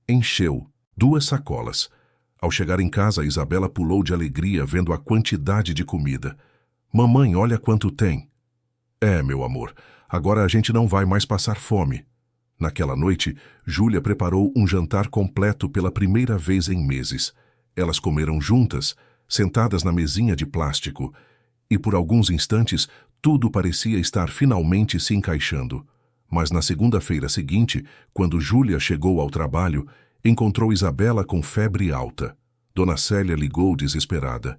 Encheu 2 sacolas. Ao chegar em casa, Isabela pulou de alegria vendo a quantidade de comida. Mamãe, olha quanto tem. Meu amor, agora a gente não vai mais passar fome. Naquela noite, Júlia preparou um jantar completo pela primeira vez em meses. Elas comeram juntas, sentadas na mesinha de plástico, e por alguns instantes tudo parecia estar finalmente se encaixando. Mas na segunda-feira seguinte, quando Júlia chegou ao trabalho, encontrou Isabela com febre alta. Dona Célia ligou desesperada.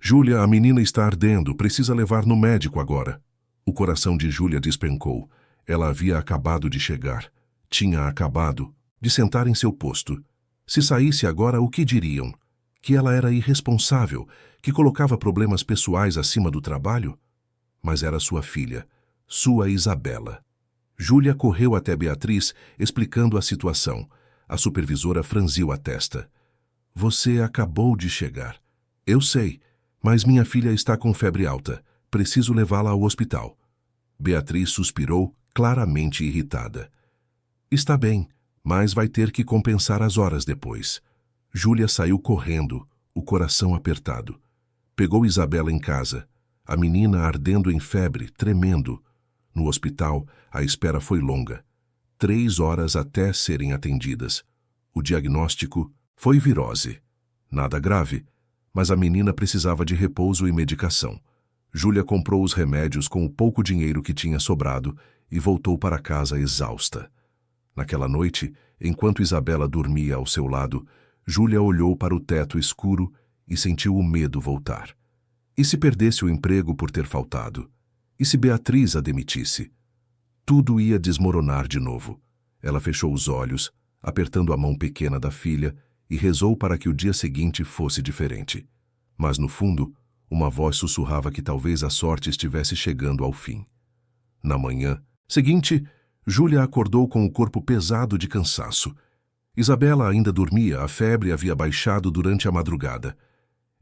Júlia, a menina está ardendo, precisa levar no médico agora. O coração de Júlia despencou. Ela havia acabado de chegar. Tinha acabado de sentar em seu posto. Se saísse agora, o que diriam? Que ela era irresponsável, que colocava problemas pessoais acima do trabalho? Mas era sua filha, sua Isabela. Júlia correu até Beatriz, explicando a situação. A supervisora franziu a testa. Você acabou de chegar. Eu sei, mas minha filha está com febre alta. Preciso levá-la ao hospital. Beatriz suspirou, claramente irritada. Está bem, mas vai ter que compensar as horas depois. Júlia saiu correndo, o coração apertado. Pegou Isabela em casa. A menina ardendo em febre, tremendo. No hospital, a espera foi longa. 3 horas até serem atendidas. O diagnóstico foi virose. Nada grave, mas a menina precisava de repouso e medicação. Júlia comprou os remédios com o pouco dinheiro que tinha sobrado e voltou para casa exausta. Naquela noite, enquanto Isabela dormia ao seu lado, Júlia olhou para o teto escuro e sentiu o medo voltar. E se perdesse o emprego por ter faltado? E se Beatriz a demitisse? Tudo ia desmoronar de novo. Ela fechou os olhos, apertando a mão pequena da filha, e rezou para que o dia seguinte fosse diferente. Mas, no fundo, uma voz sussurrava que talvez a sorte estivesse chegando ao fim. Na manhã seguinte, Júlia acordou com o corpo pesado de cansaço. Isabela ainda dormia, a febre havia baixado durante a madrugada.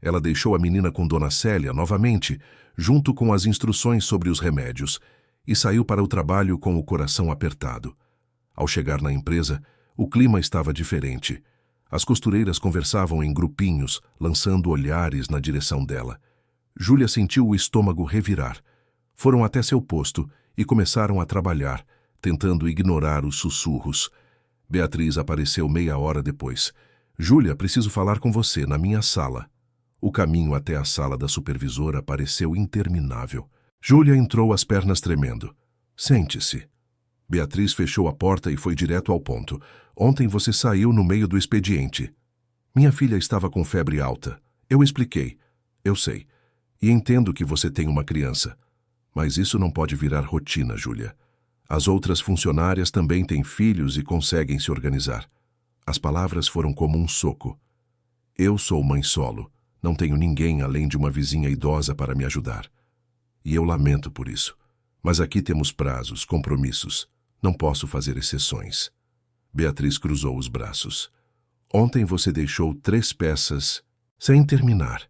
Ela deixou a menina com Dona Célia novamente, junto com as instruções sobre os remédios, e saiu para o trabalho com o coração apertado. Ao chegar na empresa, o clima estava diferente. As costureiras conversavam em grupinhos, lançando olhares na direção dela. Júlia sentiu o estômago revirar. Foram até seu posto e começaram a trabalhar, tentando ignorar os sussurros. Beatriz apareceu meia hora depois. Júlia, preciso falar com você, na minha sala. O caminho até a sala da supervisora pareceu interminável. Júlia entrou, as pernas tremendo. Sente-se. Beatriz fechou a porta e foi direto ao ponto. Ontem você saiu no meio do expediente. Minha filha estava com febre alta. Eu expliquei. Eu sei. E entendo que você tem uma criança. Mas isso não pode virar rotina, Júlia. As outras funcionárias também têm filhos e conseguem se organizar. As palavras foram como um soco. Eu sou mãe solo. Não tenho ninguém além de uma vizinha idosa para me ajudar. E eu lamento por isso. Mas aqui temos prazos, compromissos. Não posso fazer exceções. Beatriz cruzou os braços. Ontem você deixou 3 peças sem terminar.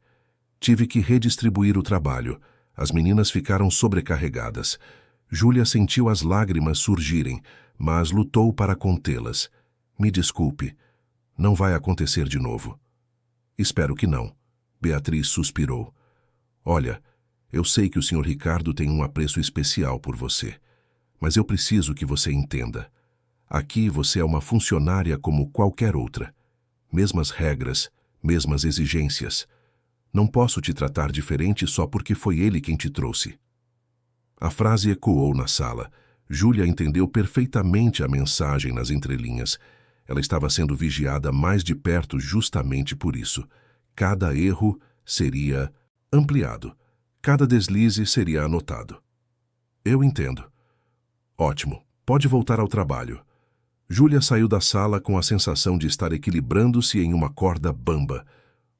Tive que redistribuir o trabalho. As meninas ficaram sobrecarregadas. Júlia sentiu as lágrimas surgirem, mas lutou para contê-las. Me desculpe. Não vai acontecer de novo. Espero que não. Beatriz suspirou. Olha, eu sei que o Sr. Ricardo tem um apreço especial por você, mas eu preciso que você entenda. Aqui você é uma funcionária como qualquer outra. Mesmas regras, mesmas exigências. Não posso te tratar diferente só porque foi ele quem te trouxe. A frase ecoou na sala. Júlia entendeu perfeitamente a mensagem nas entrelinhas. Ela estava sendo vigiada mais de perto justamente por isso. Cada erro seria ampliado. Cada deslize seria anotado. Eu entendo. Ótimo. Pode voltar ao trabalho. Júlia saiu da sala com a sensação de estar equilibrando-se em uma corda bamba.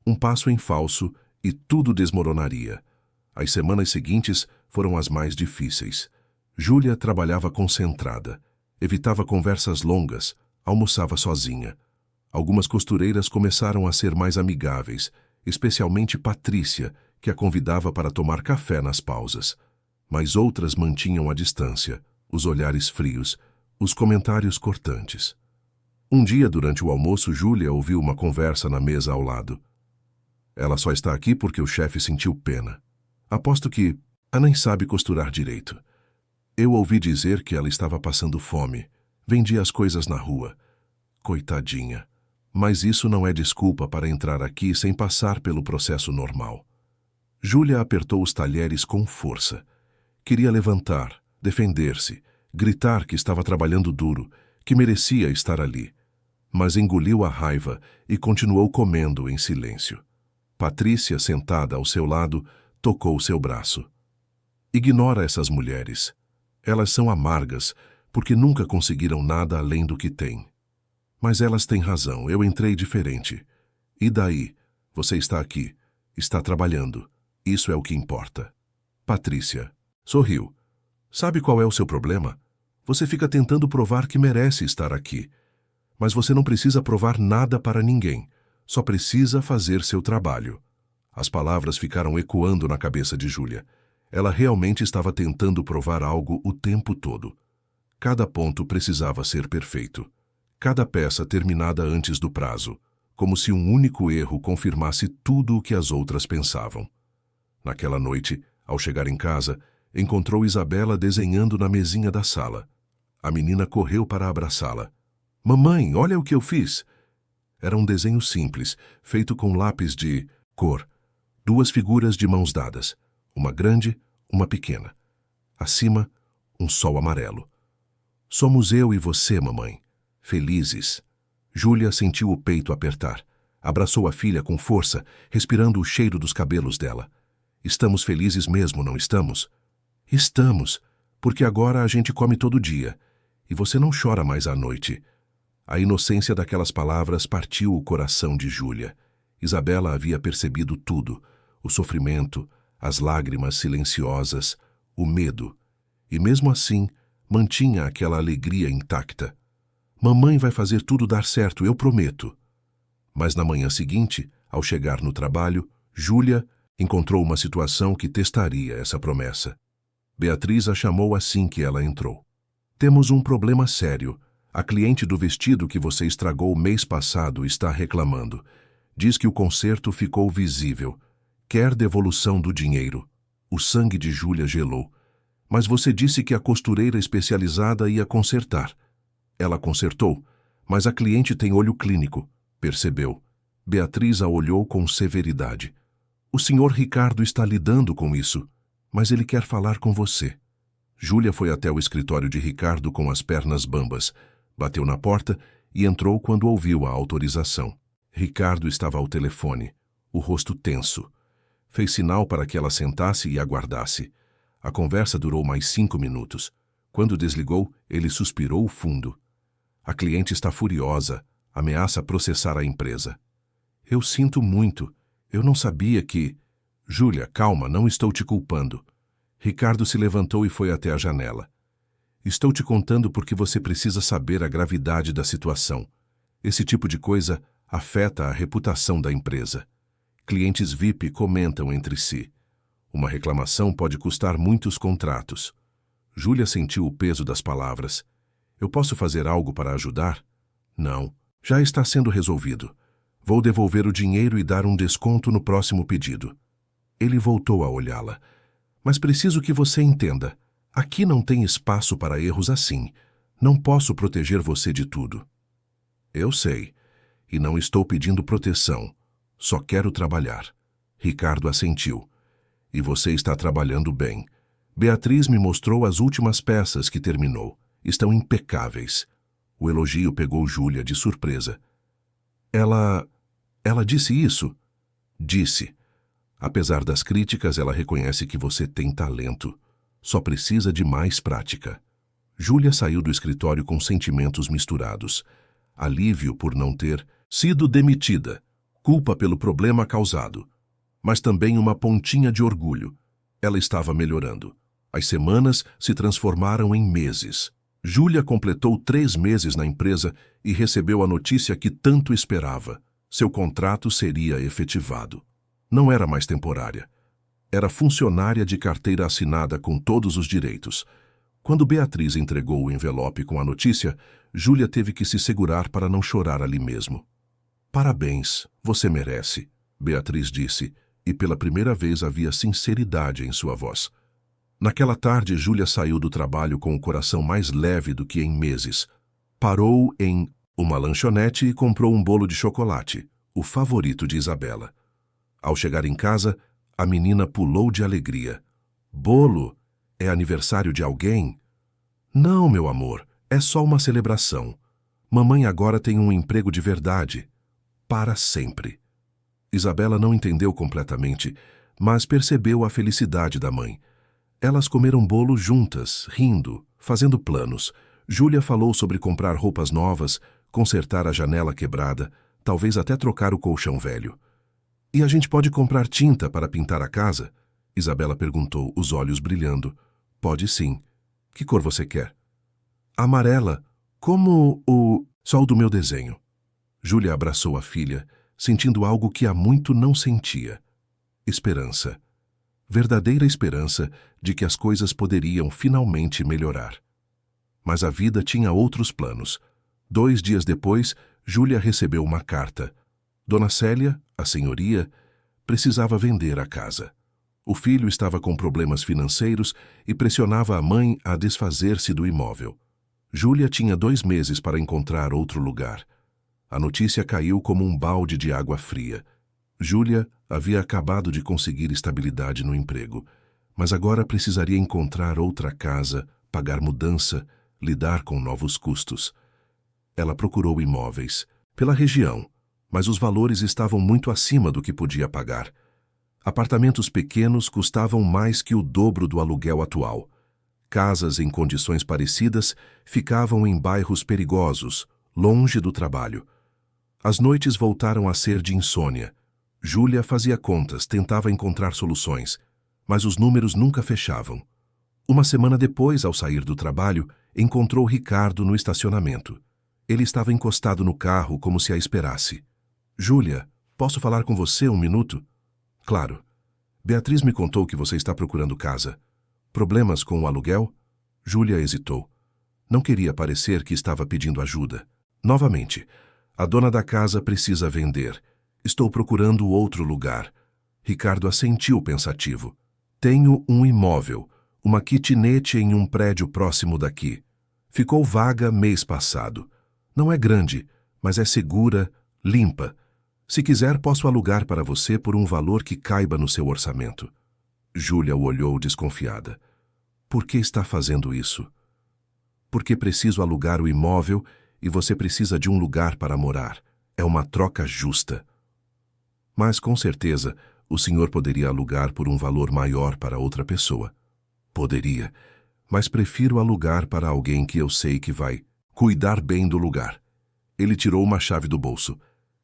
Um passo em falso e tudo desmoronaria. As semanas seguintes foram as mais difíceis. Júlia trabalhava concentrada, evitava conversas longas, almoçava sozinha. Algumas costureiras começaram a ser mais amigáveis, especialmente Patrícia, que a convidava para tomar café nas pausas. Mas outras mantinham a distância, os olhares frios, os comentários cortantes. Um dia, durante o almoço, Júlia ouviu uma conversa na mesa ao lado. Ela só está aqui porque o chefe sentiu pena. Aposto que ela nem sabe costurar direito. Eu ouvi dizer que ela estava passando fome. Vendia as coisas na rua. Coitadinha. Mas isso não é desculpa para entrar aqui sem passar pelo processo normal. Júlia apertou os talheres com força. Queria levantar, defender-se, gritar que estava trabalhando duro, que merecia estar ali. Mas engoliu a raiva e continuou comendo em silêncio. Patrícia, sentada ao seu lado, tocou seu braço. Ignora essas mulheres. Elas são amargas, porque nunca conseguiram nada além do que têm. Mas elas têm razão, eu entrei diferente. E daí? Você está aqui, está trabalhando. Isso é o que importa. Patrícia sorriu. Sabe qual é o seu problema? Você fica tentando provar que merece estar aqui. Mas você não precisa provar nada para ninguém. Só precisa fazer seu trabalho. As palavras ficaram ecoando na cabeça de Júlia. Ela realmente estava tentando provar algo o tempo todo. Cada ponto precisava ser perfeito. Cada peça terminada antes do prazo, como se um único erro confirmasse tudo o que as outras pensavam. Naquela noite, ao chegar em casa, encontrou Isabela desenhando na mesinha da sala. A menina correu para abraçá-la. "Mamãe, olha o que eu fiz!" Era um desenho simples, feito com lápis de cor. 2 figuras de mãos dadas, uma grande, uma pequena. Acima, um sol amarelo. "Somos eu e você, mamãe. Felizes." Júlia sentiu o peito apertar. Abraçou a filha com força, respirando o cheiro dos cabelos dela. "Estamos felizes mesmo, não estamos?" "Estamos, porque agora a gente come todo dia. E você não chora mais à noite." A inocência daquelas palavras partiu o coração de Júlia. Isabela havia percebido tudo: o sofrimento, as lágrimas silenciosas, o medo. E mesmo assim, mantinha aquela alegria intacta. "Mamãe vai fazer tudo dar certo, eu prometo." Mas na manhã seguinte, ao chegar no trabalho, Júlia encontrou uma situação que testaria essa promessa. Beatriz a chamou assim que ela entrou. "Temos um problema sério. A cliente do vestido que você estragou mês passado está reclamando. Diz que o conserto ficou visível. Quer devolução do dinheiro." O sangue de Júlia gelou. "Mas você disse que a costureira especializada ia consertar." "Ela consertou, mas a cliente tem olho clínico", percebeu. Beatriz a olhou com severidade. "O senhor Ricardo está lidando com isso, mas ele quer falar com você." Júlia foi até o escritório de Ricardo com as pernas bambas. Bateu na porta e entrou quando ouviu a autorização. Ricardo estava ao telefone, o rosto tenso. Fez sinal para que ela sentasse e aguardasse. A conversa durou mais 5 minutos. Quando desligou, ele suspirou fundo. "A cliente está furiosa, ameaça processar a empresa." "Eu sinto muito. Eu não sabia que..." "Júlia, calma, não estou te culpando." Ricardo se levantou e foi até a janela. "Estou te contando porque você precisa saber a gravidade da situação. Esse tipo de coisa afeta a reputação da empresa. Clientes VIP comentam entre si. Uma reclamação pode custar muitos contratos." Júlia sentiu o peso das palavras. "Eu posso fazer algo para ajudar?" "Não. Já está sendo resolvido. Vou devolver o dinheiro e dar um desconto no próximo pedido." Ele voltou a olhá-la. "Mas preciso que você entenda. Aqui não tem espaço para erros assim. Não posso proteger você de tudo." "Eu sei. E não estou pedindo proteção. Só quero trabalhar." Ricardo assentiu. "E você está trabalhando bem. Beatriz me mostrou as últimas peças que terminou. Estão impecáveis." O elogio pegou Júlia de surpresa. Ela disse isso?" "Disse. Apesar das críticas, ela reconhece que você tem talento. Só precisa de mais prática." Júlia saiu do escritório com sentimentos misturados. Alívio por não ter sido demitida, culpa pelo problema causado, mas também uma pontinha de orgulho. Ela estava melhorando. As semanas se transformaram em meses. Júlia completou 3 meses na empresa e recebeu a notícia que tanto esperava. Seu contrato seria efetivado. Não era mais temporária. Era funcionária de carteira assinada com todos os direitos. Quando Beatriz entregou o envelope com a notícia, Júlia teve que se segurar para não chorar ali mesmo. Parabéns, você merece, Beatriz disse, e pela primeira vez havia sinceridade em sua voz. Naquela tarde, Júlia saiu do trabalho com o coração mais leve do que em meses. Parou em uma lanchonete e comprou um bolo de chocolate, o favorito de Isabela. Ao chegar em casa, a menina pulou de alegria. Bolo? É aniversário de alguém? Não, meu amor, é só uma celebração. Mamãe agora tem um emprego de verdade. Para sempre. Isabela não entendeu completamente, mas percebeu a felicidade da mãe. Elas comeram bolo juntas, rindo, fazendo planos. Júlia falou sobre comprar roupas novas, consertar a janela quebrada, talvez até trocar o colchão velho. E a gente pode comprar tinta para pintar a casa? Isabela perguntou, os olhos brilhando. Pode sim. Que cor você quer? Amarela, como o sol do meu desenho. Júlia abraçou a filha, sentindo algo que há muito não sentia. Esperança. Verdadeira esperança de que as coisas poderiam finalmente melhorar. Mas a vida tinha outros planos. 2 dias depois, Júlia recebeu uma carta. Dona Célia, a senhoria, precisava vender a casa. O filho estava com problemas financeiros e pressionava a mãe a desfazer-se do imóvel. Júlia tinha 2 meses para encontrar outro lugar. A notícia caiu como um balde de água fria. Júlia havia acabado de conseguir estabilidade no emprego, mas agora precisaria encontrar outra casa, pagar mudança, lidar com novos custos. Ela procurou imóveis, pela região, mas os valores estavam muito acima do que podia pagar. Apartamentos pequenos custavam mais que o dobro do aluguel atual. Casas em condições parecidas ficavam em bairros perigosos, longe do trabalho. As noites voltaram a ser de insônia. Júlia fazia contas, tentava encontrar soluções, mas os números nunca fechavam. Uma semana depois, ao sair do trabalho, encontrou Ricardo no estacionamento. Ele estava encostado no carro como se a esperasse. Júlia, posso falar com você 1 minuto? Claro. Beatriz me contou que você está procurando casa. Problemas com o aluguel? Júlia hesitou. Não queria parecer que estava pedindo ajuda. Novamente, a dona da casa precisa vender. Estou procurando outro lugar. Ricardo assentiu pensativo. Tenho um imóvel, uma kitnet em um prédio próximo daqui. Ficou vaga mês passado. Não é grande, mas é segura, limpa. Se quiser, posso alugar para você por um valor que caiba no seu orçamento. Júlia o olhou desconfiada. Por que está fazendo isso? Porque preciso alugar o imóvel e você precisa de um lugar para morar. É uma troca justa. Mas, com certeza, o senhor poderia alugar por um valor maior para outra pessoa. Poderia, mas prefiro alugar para alguém que eu sei que vai cuidar bem do lugar. Ele tirou uma chave do bolso.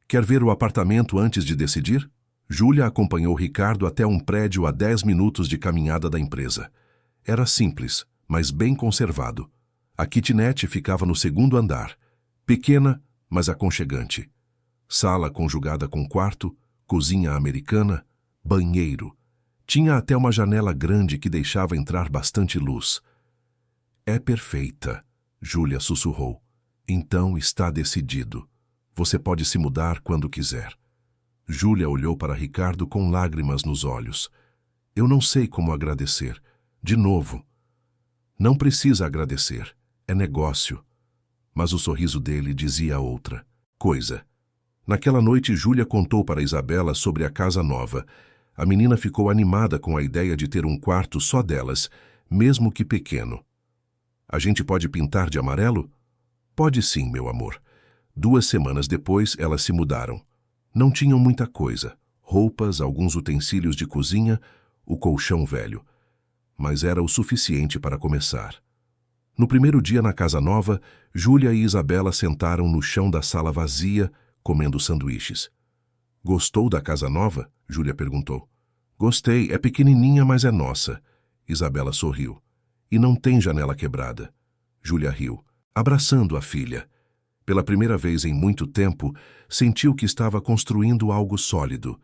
Quer ver o apartamento antes de decidir? Júlia acompanhou Ricardo até um prédio a 10 minutos de caminhada da empresa. Era simples, mas bem conservado. A kitnet ficava no 2º andar. Pequena, mas aconchegante. Sala conjugada com quarto, cozinha americana, banheiro. Tinha até uma janela grande que deixava entrar bastante luz. É perfeita, Júlia sussurrou. Então está decidido. Você pode se mudar quando quiser. Júlia olhou para Ricardo com lágrimas nos olhos. Eu não sei como agradecer. De novo. Não precisa agradecer. É negócio. Mas o sorriso dele dizia outra coisa. Naquela noite, Júlia contou para Isabela sobre a casa nova. A menina ficou animada com a ideia de ter um quarto só delas, mesmo que pequeno. A gente pode pintar de amarelo? Pode sim, meu amor. 2 semanas depois, elas se mudaram. Não tinham muita coisa. Roupas, alguns utensílios de cozinha, o colchão velho. Mas era o suficiente para começar. No primeiro dia na casa nova, Júlia e Isabela sentaram no chão da sala vazia, comendo sanduíches. Gostou da casa nova? Júlia perguntou. Gostei, é pequenininha, mas é nossa. Isabela sorriu. E não tem janela quebrada. Júlia riu, abraçando a filha. Pela primeira vez em muito tempo, sentiu que estava construindo algo sólido.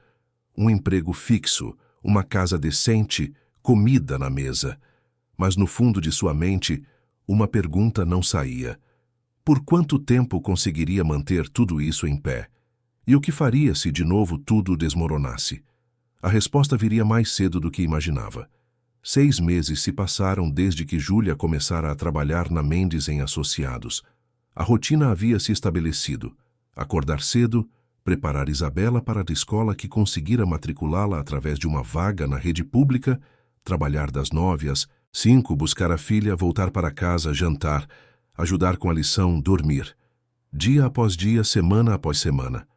Um emprego fixo, uma casa decente, comida na mesa. Mas no fundo de sua mente, uma pergunta não saía. Por quanto tempo conseguiria manter tudo isso em pé? E o que faria se de novo tudo desmoronasse? A resposta viria mais cedo do que imaginava. 6 meses se passaram desde que Júlia começara a trabalhar na Mendes em Associados. A rotina havia se estabelecido. Acordar cedo, preparar Isabela para a escola que conseguira matriculá-la através de uma vaga na rede pública, trabalhar das 9 às 5, buscar a filha, voltar para casa, jantar, ajudar com a lição, dormir. Dia após dia, semana após semana.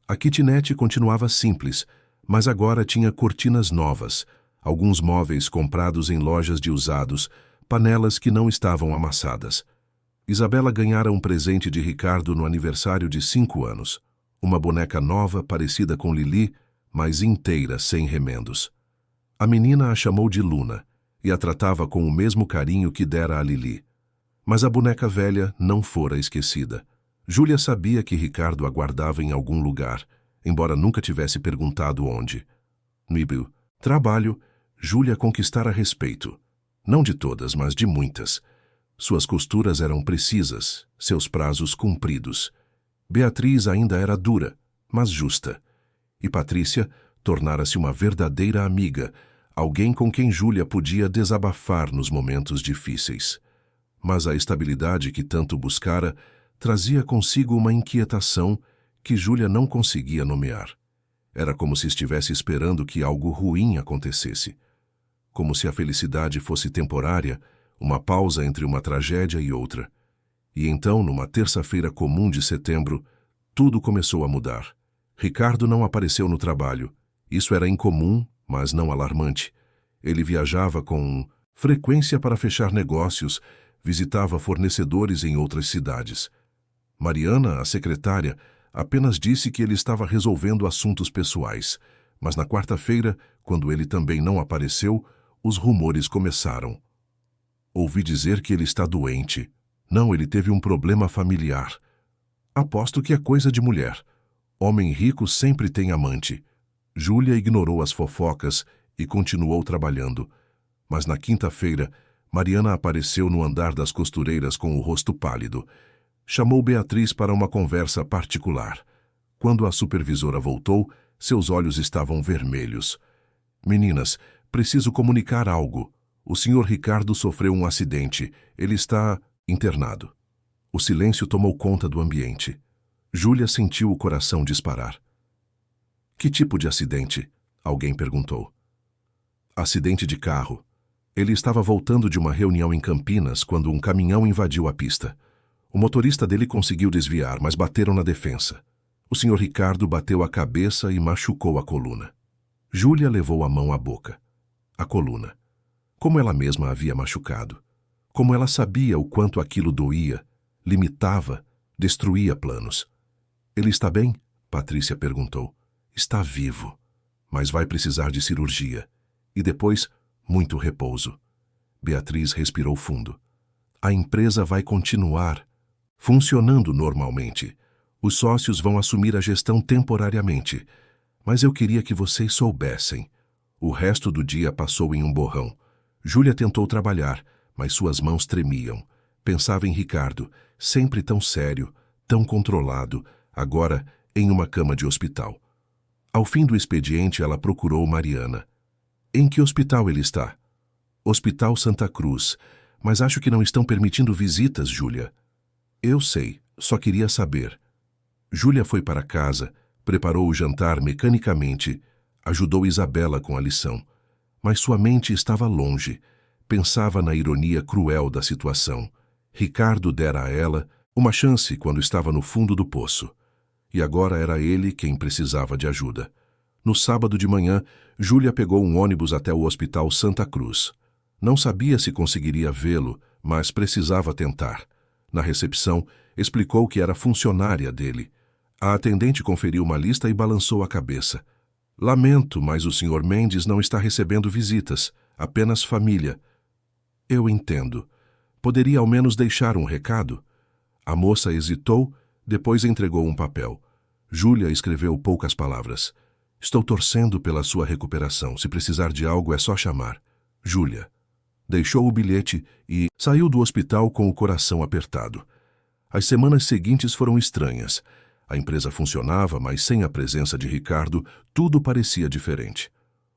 A kitnet continuava simples, mas agora tinha cortinas novas, alguns móveis comprados em lojas de usados, panelas que não estavam amassadas. Isabela ganhara um presente de Ricardo no aniversário de 5 anos. Uma boneca nova, parecida com Lili, mas inteira, sem remendos. A menina a chamou de Luna e a tratava com o mesmo carinho que dera a Lili. Mas a boneca velha não fora esquecida. Júlia sabia que Ricardo a guardava em algum lugar, embora nunca tivesse perguntado onde. No trabalho, Júlia conquistara respeito. Não de todas, mas de muitas. Suas costuras eram precisas, seus prazos cumpridos. Beatriz ainda era dura, mas justa. E Patrícia tornara-se uma verdadeira amiga, alguém com quem Júlia podia desabafar nos momentos difíceis. Mas a estabilidade que tanto buscara trazia consigo uma inquietação que Júlia não conseguia nomear. Era como se estivesse esperando que algo ruim acontecesse. Como se a felicidade fosse temporária, uma pausa entre uma tragédia e outra. E então, numa terça-feira comum de setembro, tudo começou a mudar. Ricardo não apareceu no trabalho. Isso era incomum, mas não alarmante. Ele viajava com frequência para fechar negócios, visitava fornecedores em outras cidades. Mariana, a secretária, apenas disse que ele estava resolvendo assuntos pessoais, mas na quarta-feira, quando ele também não apareceu, os rumores começaram. Ouvi dizer que ele está doente. Não, ele teve um problema familiar. Aposto que é coisa de mulher. Homem rico sempre tem amante. Júlia ignorou as fofocas e continuou trabalhando. Mas na quinta-feira, Mariana apareceu no andar das costureiras com o rosto pálido. Chamou Beatriz para uma conversa particular. Quando a supervisora voltou, seus olhos estavam vermelhos. Meninas, preciso comunicar algo. O senhor Ricardo sofreu um acidente. Ele está internado. O silêncio tomou conta do ambiente. Júlia sentiu o coração disparar. Que tipo de acidente? Alguém perguntou. Acidente de carro. Ele estava voltando de uma reunião em Campinas quando um caminhão invadiu a pista. O motorista dele conseguiu desviar, mas bateram na defensa. O senhor Ricardo bateu a cabeça e machucou a coluna. Júlia levou a mão à boca. A coluna. Como ela mesma havia machucado. Como ela sabia o quanto aquilo doía, limitava, destruía planos. Ele está bem? Patrícia perguntou. Está vivo, mas vai precisar de cirurgia. E depois, muito repouso. Beatriz respirou fundo. A empresa vai continuar funcionando normalmente. Os sócios vão assumir a gestão temporariamente. Mas eu queria que vocês soubessem. O resto do dia passou em um borrão. Júlia tentou trabalhar, mas suas mãos tremiam. Pensava em Ricardo, sempre tão sério, tão controlado, agora em uma cama de hospital. Ao fim do expediente, ela procurou Mariana. Em que hospital ele está? Hospital Santa Cruz, mas acho que não estão permitindo visitas, Júlia. Eu sei, só queria saber. Júlia foi para casa, preparou o jantar mecanicamente, ajudou Isabela com a lição. Mas sua mente estava longe. Pensava na ironia cruel da situação. Ricardo dera a ela uma chance quando estava no fundo do poço. E agora era ele quem precisava de ajuda. No sábado de manhã, Júlia pegou um ônibus até o Hospital Santa Cruz. Não sabia se conseguiria vê-lo, mas precisava tentar. Na recepção, explicou que era funcionária dele. A atendente conferiu uma lista e balançou a cabeça. Lamento, mas o Sr. Mendes não está recebendo visitas. apenas família. Eu entendo. Poderia ao menos deixar um recado? A moça hesitou, depois entregou um papel. Júlia escreveu poucas palavras. Estou torcendo pela sua recuperação. Se precisar de algo, é só chamar. Júlia. Deixou o bilhete e saiu do hospital com o coração apertado. As semanas seguintes foram estranhas. A empresa funcionava, mas sem a presença de Ricardo, tudo parecia diferente.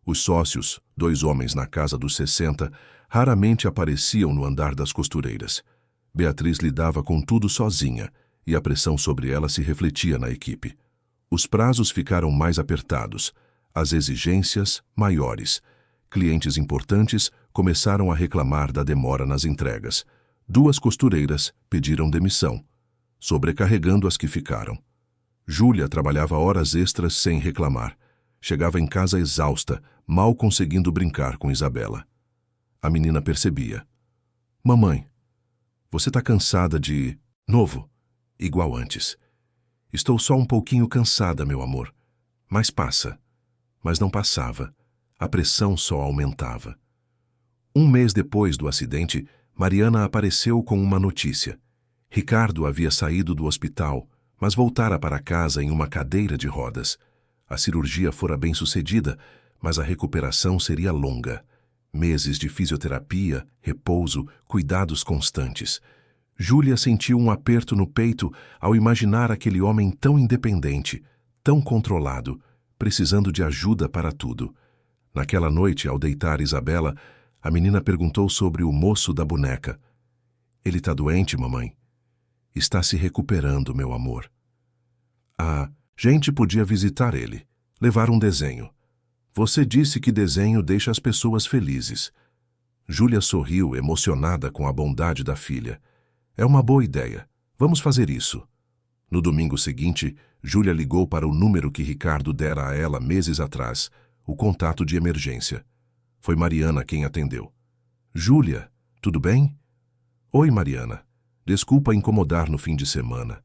Os sócios, 2 homens na casa dos 60, raramente apareciam no andar das costureiras. Beatriz lidava com tudo sozinha, e a pressão sobre ela se refletia na equipe. Os prazos ficaram mais apertados, as exigências maiores. Clientes importantes começaram a reclamar da demora nas entregas. 2 costureiras pediram demissão, sobrecarregando as que ficaram. Júlia trabalhava horas extras sem reclamar. Chegava em casa exausta, mal conseguindo brincar com Isabela. A menina percebia. Mamãe, você está cansada de novo, igual antes. Estou só um pouquinho cansada, meu amor. Mas passa. Mas não passava. A pressão só aumentava. 1 mês depois do acidente, Mariana apareceu com uma notícia. Ricardo havia saído do hospital, mas voltara para casa em uma cadeira de rodas. A cirurgia fora bem-sucedida, mas a recuperação seria longa. Meses de fisioterapia, repouso, cuidados constantes. Júlia sentiu um aperto no peito ao imaginar aquele homem tão independente, tão controlado, precisando de ajuda para tudo. Naquela noite, ao deitar Isabela, a menina perguntou sobre o moço da boneca. Ele está doente, mamãe? Está se recuperando, meu amor. A gente podia visitar ele, levar um desenho. Você disse que desenho deixa as pessoas felizes. Júlia sorriu, emocionada com a bondade da filha. É uma boa ideia. Vamos fazer isso. No domingo seguinte, Júlia ligou para o número que Ricardo dera a ela meses atrás, o contato de emergência. Foi Mariana quem atendeu. Júlia, tudo bem? Oi, Mariana. Desculpa incomodar no fim de semana.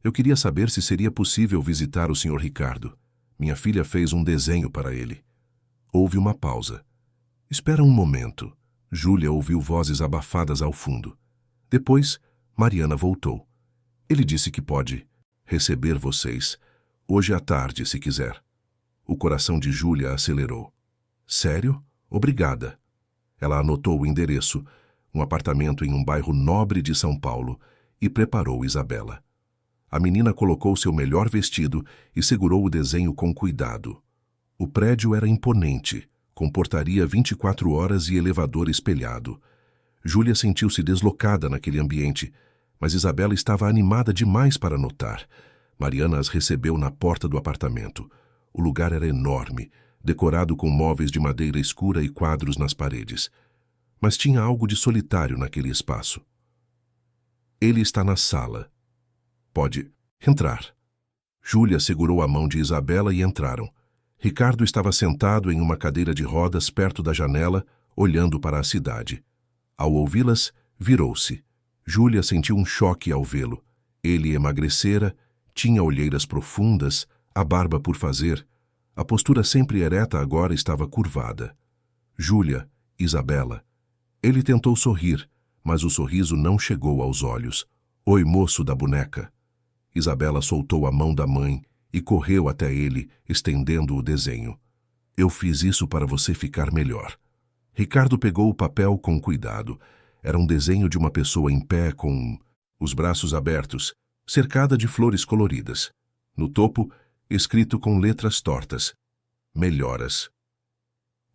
Eu queria saber se seria possível visitar o Sr. Ricardo. Minha filha fez um desenho para ele. Houve uma pausa. Espera um momento. Júlia ouviu vozes abafadas ao fundo. Depois, Mariana voltou. Ele disse que pode receber vocês hoje à tarde, se quiser. O coração de Júlia acelerou. Sério? Obrigada. Ela anotou o endereço, um apartamento em um bairro nobre de São Paulo, e preparou Isabela. A menina colocou seu melhor vestido e segurou o desenho com cuidado. O prédio era imponente, com portaria 24 horas e elevador espelhado. Júlia sentiu-se deslocada naquele ambiente, mas Isabela estava animada demais para notar. Mariana as recebeu na porta do apartamento. O lugar era enorme, decorado com móveis de madeira escura e quadros nas paredes. Mas tinha algo de solitário naquele espaço. Ele está na sala. Pode entrar. Júlia segurou a mão de Isabela e entraram. Ricardo estava sentado em uma cadeira de rodas perto da janela, olhando para a cidade. Ao ouvi-las, virou-se. Júlia sentiu um choque ao vê-lo. Ele emagrecera, tinha olheiras profundas, a barba por fazer. A postura sempre ereta agora estava curvada. Júlia, Isabela. Ele tentou sorrir, mas o sorriso não chegou aos olhos. Oi, moço da boneca. Isabela soltou a mão da mãe e correu até ele, estendendo o desenho. Eu fiz isso para você ficar melhor. Ricardo pegou o papel com cuidado. Era um desenho de uma pessoa em pé com os braços abertos, cercada de flores coloridas. No topo, escrito com letras tortas. Melhoras.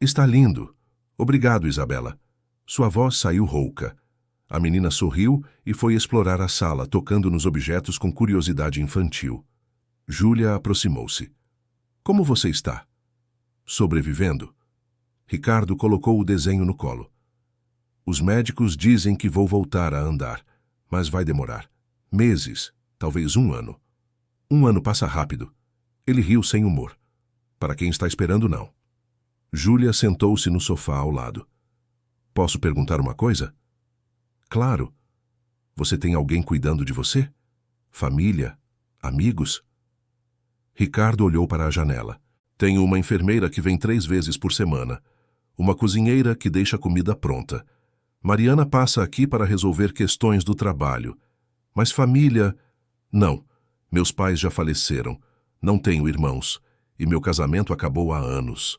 Está lindo. Obrigado, Isabela. Sua voz saiu rouca. A menina sorriu e foi explorar a sala, tocando nos objetos com curiosidade infantil. Júlia aproximou-se. Como você está? Sobrevivendo? Ricardo colocou o desenho no colo. Os médicos dizem que vou voltar a andar, mas vai demorar. Meses, talvez 1 ano. 1 ano passa rápido. Ele riu sem humor. Para quem está esperando, não. Júlia sentou-se no sofá ao lado. Posso perguntar uma coisa? Claro. Você tem alguém cuidando de você? Família? Amigos? Ricardo olhou para a janela. Tenho uma enfermeira que vem 3 vezes por semana. Uma cozinheira que deixa a comida pronta. Mariana passa aqui para resolver questões do trabalho. Mas família... Não, meus pais já faleceram. Não tenho irmãos. E meu casamento acabou há anos.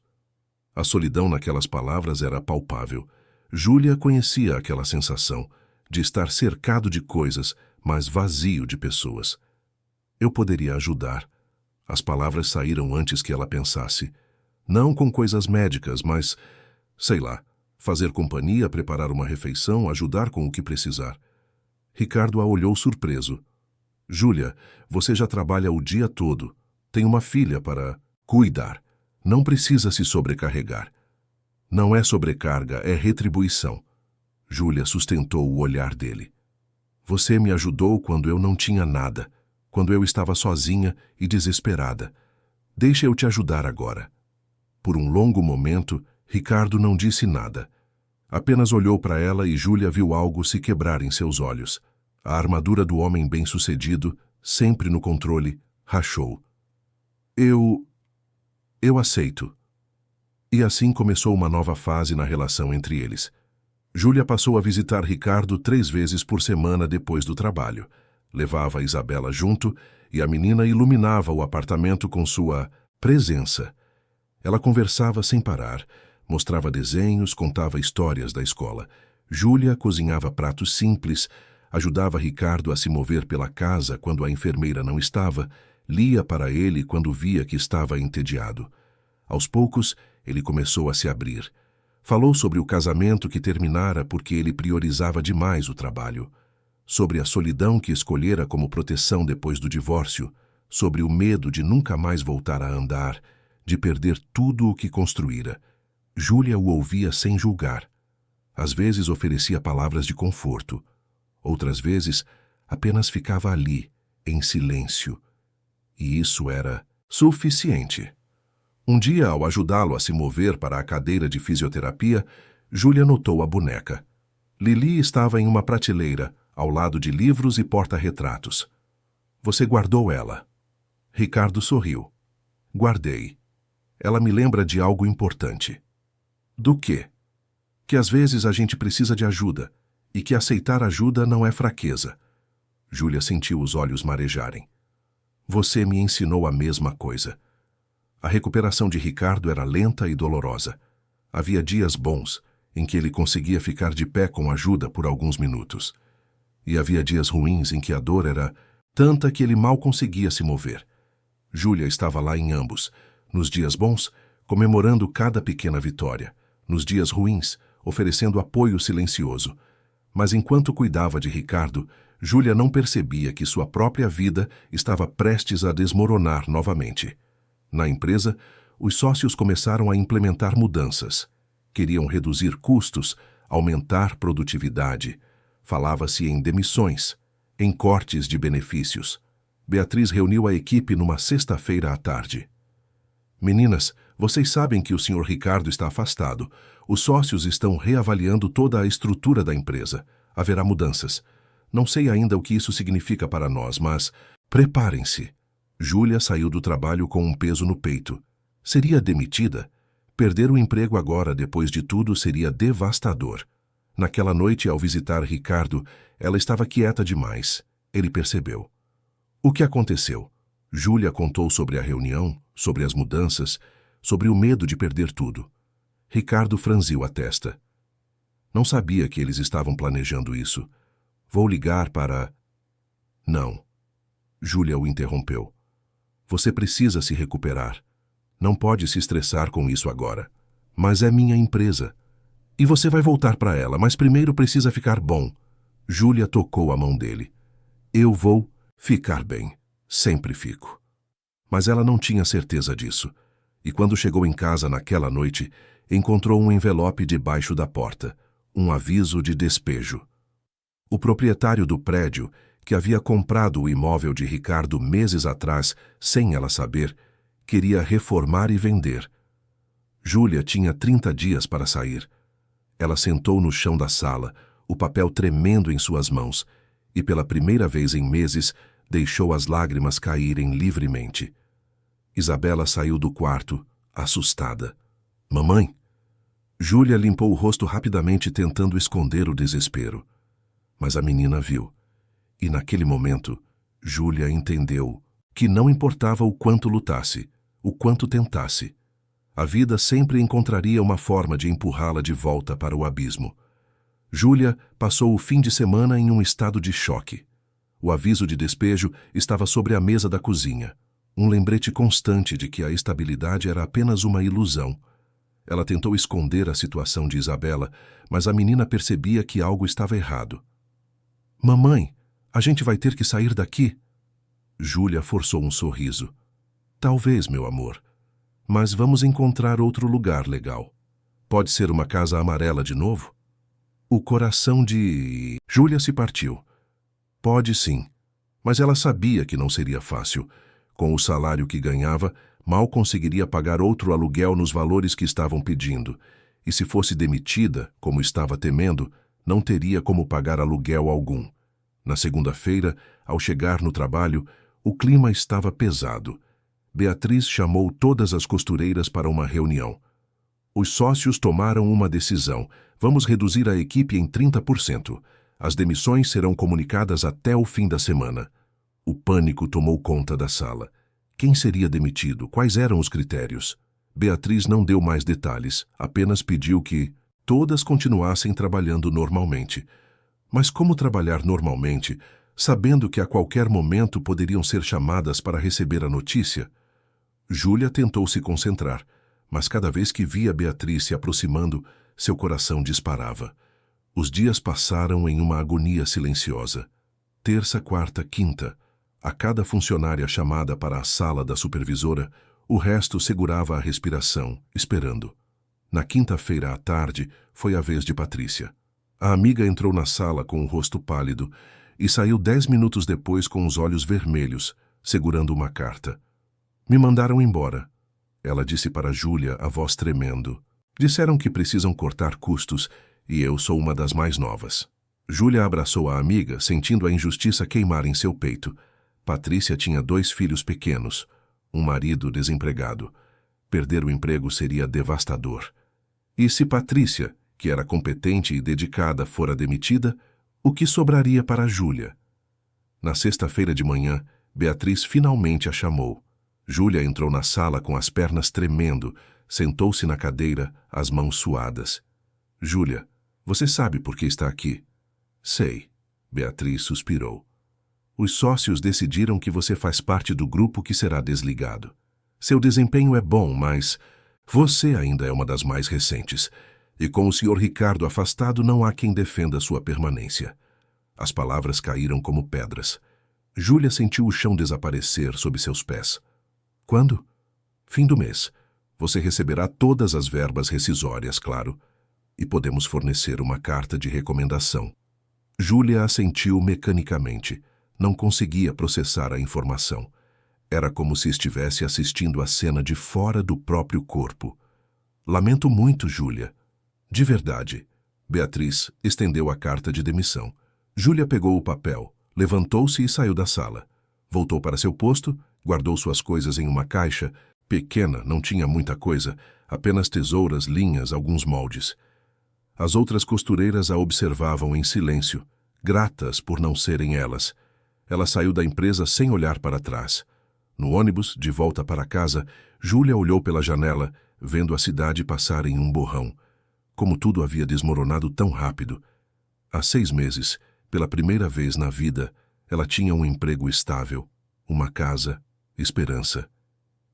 A solidão naquelas palavras era palpável. Júlia conhecia aquela sensação de estar cercado de coisas, mas vazio de pessoas. Eu poderia ajudar. As palavras saíram antes que ela pensasse. Não com coisas médicas, mas, sei lá, fazer companhia, preparar uma refeição, ajudar com o que precisar. Ricardo a olhou surpreso. Júlia, você já trabalha o dia todo. Tem uma filha para cuidar. Não precisa se sobrecarregar. Não é sobrecarga, é retribuição. Júlia sustentou o olhar dele. Você me ajudou quando eu não tinha nada, quando eu estava sozinha e desesperada. Deixa eu te ajudar agora. Por um longo momento, Ricardo não disse nada. Apenas olhou para ela e Júlia viu algo se quebrar em seus olhos. A armadura do homem bem-sucedido, sempre no controle, rachou. Eu aceito. E assim começou uma nova fase na relação entre eles. Júlia passou a visitar Ricardo 3 vezes por semana depois do trabalho. Levava a Isabela junto e a menina iluminava o apartamento com sua presença. Ela conversava sem parar, mostrava desenhos, contava histórias da escola. Júlia cozinhava pratos simples, ajudava Ricardo a se mover pela casa quando a enfermeira não estava, lia para ele quando via que estava entediado. Aos poucos, ele começou a se abrir. Falou sobre o casamento que terminara porque ele priorizava demais o trabalho, sobre a solidão que escolhera como proteção depois do divórcio, sobre o medo de nunca mais voltar a andar, de perder tudo o que construíra. Júlia o ouvia sem julgar. Às vezes oferecia palavras de conforto. Outras vezes, apenas ficava ali, em silêncio. E isso era suficiente. Um dia, ao ajudá-lo a se mover para a cadeira de fisioterapia, Júlia notou a boneca. Lili estava em uma prateleira, ao lado de livros e porta-retratos. Você guardou ela? Ricardo sorriu. Guardei. Ela me lembra de algo importante. Do quê? Que às vezes a gente precisa de ajuda, e que aceitar ajuda não é fraqueza. Júlia sentiu os olhos marejarem. Você me ensinou a mesma coisa. A recuperação de Ricardo era lenta e dolorosa. Havia dias bons, em que ele conseguia ficar de pé com ajuda por alguns minutos. E havia dias ruins em que a dor era tanta que ele mal conseguia se mover. Júlia estava lá em ambos, nos dias bons, comemorando cada pequena vitória, nos dias ruins, oferecendo apoio silencioso. Mas enquanto cuidava de Ricardo, Júlia não percebia que sua própria vida estava prestes a desmoronar novamente. Na empresa, os sócios começaram a implementar mudanças. Queriam reduzir custos, aumentar produtividade. Falava-se em demissões, em cortes de benefícios. Beatriz reuniu a equipe numa sexta-feira à tarde. Meninas, vocês sabem que o Sr. Ricardo está afastado. Os sócios estão reavaliando toda a estrutura da empresa. Haverá mudanças. Não sei ainda o que isso significa para nós, mas preparem-se. Júlia saiu do trabalho com um peso no peito. Seria demitida? Perder o emprego agora, depois de tudo, seria devastador. Naquela noite, ao visitar Ricardo, ela estava quieta demais. Ele percebeu. O que aconteceu? Júlia contou sobre a reunião, sobre as mudanças, sobre o medo de perder tudo. Ricardo franziu a testa. Não sabia que eles estavam planejando isso. Vou ligar para... Não. Júlia o interrompeu. Você precisa se recuperar. Não pode se estressar com isso agora. Mas é minha empresa. E você vai voltar para ela, mas primeiro precisa ficar bom. Júlia tocou a mão dele. Eu vou ficar bem. Sempre fico. Mas ela não tinha certeza disso. E quando chegou em casa naquela noite, encontrou um envelope debaixo da porta. Um aviso de despejo. O proprietário do prédio, que havia comprado o imóvel de Ricardo meses atrás, sem ela saber, queria reformar e vender. Júlia tinha 30 dias para sair. Ela sentou no chão da sala, o papel tremendo em suas mãos, e pela primeira vez em meses, deixou as lágrimas caírem livremente. Isabela saiu do quarto, assustada. Mamãe? Júlia limpou o rosto rapidamente, tentando esconder o desespero. Mas a menina viu. E naquele momento, Júlia entendeu que não importava o quanto lutasse, o quanto tentasse. A vida sempre encontraria uma forma de empurrá-la de volta para o abismo. Júlia passou o fim de semana em um estado de choque. O aviso de despejo estava sobre a mesa da cozinha, um lembrete constante de que a estabilidade era apenas uma ilusão. Ela tentou esconder a situação de Isabela, mas a menina percebia que algo estava errado. Mamãe, a gente vai ter que sair daqui? Júlia forçou um sorriso. Talvez, meu amor. Mas vamos encontrar outro lugar legal. Pode ser uma casa amarela de novo? O coração de... Júlia se partiu. Pode sim. Mas ela sabia que não seria fácil. Com o salário que ganhava, mal conseguiria pagar outro aluguel nos valores que estavam pedindo. E se fosse demitida, como estava temendo, não teria como pagar aluguel algum. Na segunda-feira, ao chegar no trabalho, o clima estava pesado. Beatriz chamou todas as costureiras para uma reunião. Os sócios tomaram uma decisão. Vamos reduzir a equipe em 30%. As demissões serão comunicadas até o fim da semana. O pânico tomou conta da sala. Quem seria demitido? Quais eram os critérios? Beatriz não deu mais detalhes, apenas pediu que todas continuassem trabalhando normalmente. Mas como trabalhar normalmente, sabendo que a qualquer momento poderiam ser chamadas para receber a notícia? Júlia tentou se concentrar, mas cada vez que via Beatriz se aproximando, seu coração disparava. Os dias passaram em uma agonia silenciosa. Terça, quarta, quinta. A cada funcionária chamada para a sala da supervisora, o resto segurava a respiração, esperando. Na quinta-feira à tarde, foi a vez de Patrícia. A amiga entrou na sala com o rosto pálido e saiu 10 minutos depois com os olhos vermelhos, segurando uma carta. Me mandaram embora. Ela disse para Júlia, a voz tremendo. Disseram que precisam cortar custos e eu sou uma das mais novas. Júlia abraçou a amiga, sentindo a injustiça queimar em seu peito. Patrícia tinha 2 filhos pequenos, um marido desempregado. Perder o emprego seria devastador. E se Patrícia, que era competente e dedicada, fora demitida, o que sobraria para Júlia? Na sexta-feira de manhã, Beatriz finalmente a chamou. Júlia entrou na sala com as pernas tremendo, sentou-se na cadeira, as mãos suadas. Júlia, você sabe por que está aqui? Sei. Beatriz suspirou. Os sócios decidiram que você faz parte do grupo que será desligado. Seu desempenho é bom, mas você ainda é uma das mais recentes. E com o Sr. Ricardo afastado, não há quem defenda sua permanência. As palavras caíram como pedras. Júlia sentiu o chão desaparecer sob seus pés. Quando? Fim do mês. Você receberá todas as verbas rescisórias, claro. E podemos fornecer uma carta de recomendação. Júlia assentiu mecanicamente. Não conseguia processar a informação. Era como se estivesse assistindo a cena de fora do próprio corpo. Lamento muito, Júlia. De verdade. Beatriz estendeu a carta de demissão. Júlia pegou o papel, levantou-se e saiu da sala. Voltou para seu posto, guardou suas coisas em uma caixa. Pequena, não tinha muita coisa, apenas tesouras, linhas, alguns moldes. As outras costureiras a observavam em silêncio, gratas por não serem elas. Ela saiu da empresa sem olhar para trás. No ônibus, de volta para casa, Júlia olhou pela janela, vendo a cidade passar em um borrão. Como tudo havia desmoronado tão rápido. Há 6 meses, pela primeira vez na vida, ela tinha um emprego estável, uma casa, esperança.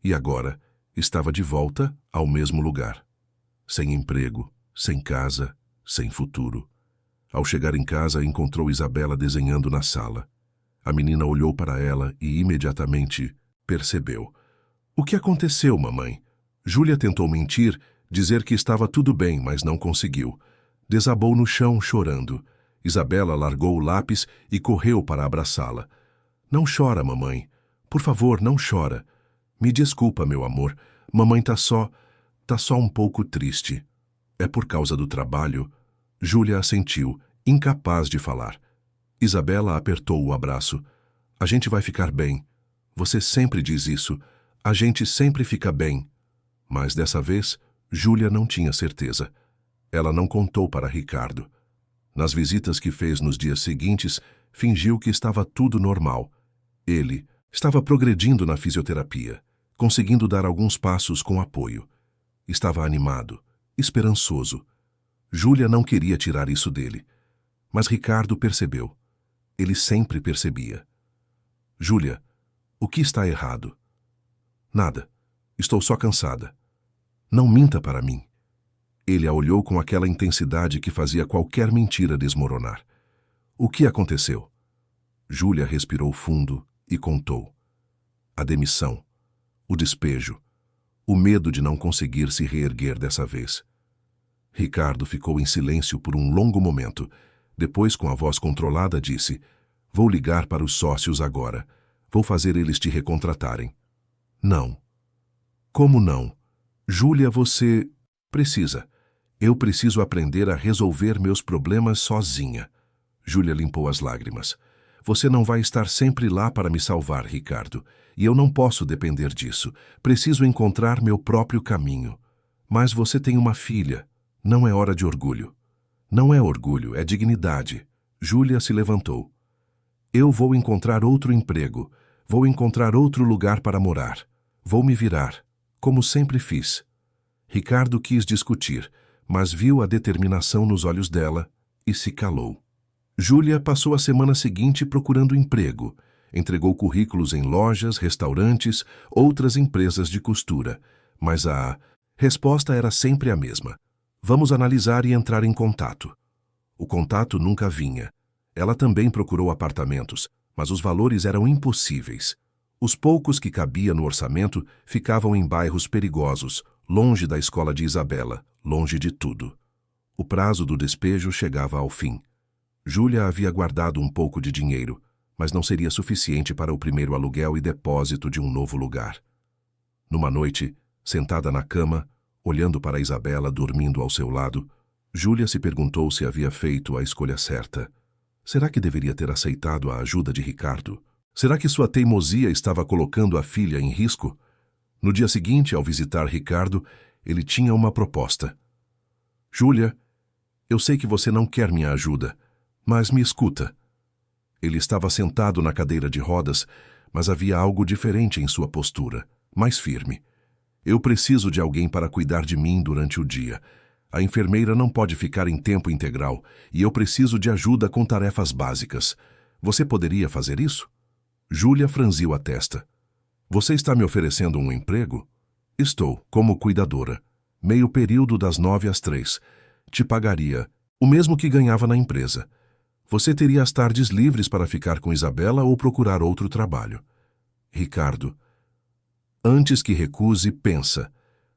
E agora, estava de volta ao mesmo lugar. Sem emprego, sem casa, sem futuro. Ao chegar em casa, encontrou Isabela desenhando na sala. A menina olhou para ela e imediatamente percebeu. O que aconteceu, mamãe? Júlia tentou mentir, dizer que estava tudo bem, mas não conseguiu. Desabou no chão, chorando. Isabela largou o lápis e correu para abraçá-la. Não chora, mamãe. Por favor, não chora. Me desculpa, meu amor. Mamãe tá só um pouco triste. É por causa do trabalho? Júlia assentiu, incapaz de falar. Isabela apertou o abraço. A gente vai ficar bem. Você sempre diz isso. A gente sempre fica bem. Mas dessa vez, Júlia não tinha certeza. Ela não contou para Ricardo. Nas visitas que fez nos dias seguintes, fingiu que estava tudo normal. Ele estava progredindo na fisioterapia, conseguindo dar alguns passos com apoio. Estava animado, esperançoso. Júlia não queria tirar isso dele. Mas Ricardo percebeu. Ele sempre percebia. Júlia, o que está errado? Nada. Estou só cansada. Não minta para mim. Ele a olhou com aquela intensidade que fazia qualquer mentira desmoronar. O que aconteceu? Júlia respirou fundo e contou. A demissão, o despejo, o medo de não conseguir se reerguer dessa vez. Ricardo ficou em silêncio por um longo momento. Depois, com a voz controlada, disse: Vou ligar para os sócios agora. Vou fazer eles te recontratarem. Não. Como não? Júlia, você precisa. Eu preciso aprender a resolver meus problemas sozinha. Júlia limpou as lágrimas. Você não vai estar sempre lá para me salvar, Ricardo. E eu não posso depender disso. Preciso encontrar meu próprio caminho. Mas você tem uma filha. Não é hora de orgulho. Não é orgulho, é dignidade. Júlia se levantou. Eu vou encontrar outro emprego. Vou encontrar outro lugar para morar. Vou me virar, como sempre fiz. Ricardo quis discutir, mas viu a determinação nos olhos dela e se calou. Júlia passou a semana seguinte procurando emprego. Entregou currículos em lojas, restaurantes, outras empresas de costura. Mas a resposta era sempre a mesma. Vamos analisar e entrar em contato. O contato nunca vinha. Ela também procurou apartamentos, mas os valores eram impossíveis. Os poucos que cabia no orçamento ficavam em bairros perigosos, longe da escola de Isabela, longe de tudo. O prazo do despejo chegava ao fim. Júlia havia guardado um pouco de dinheiro, mas não seria suficiente para o primeiro aluguel e depósito de um novo lugar. Numa noite, sentada na cama, olhando para Isabela dormindo ao seu lado, Júlia se perguntou se havia feito a escolha certa. Será que deveria ter aceitado a ajuda de Ricardo? Será que sua teimosia estava colocando a filha em risco? No dia seguinte, ao visitar Ricardo, ele tinha uma proposta. Júlia, eu sei que você não quer minha ajuda, mas me escuta. Ele estava sentado na cadeira de rodas, mas havia algo diferente em sua postura, mais firme. Eu preciso de alguém para cuidar de mim durante o dia. A enfermeira não pode ficar em tempo integral e eu preciso de ajuda com tarefas básicas. Você poderia fazer isso? Júlia franziu a testa. Você está me oferecendo um emprego? Estou, como cuidadora. Meio período das 9 às 3. Te pagaria o mesmo que ganhava na empresa. Você teria as tardes livres para ficar com Isabela ou procurar outro trabalho. Ricardo, antes que recuse, pensa.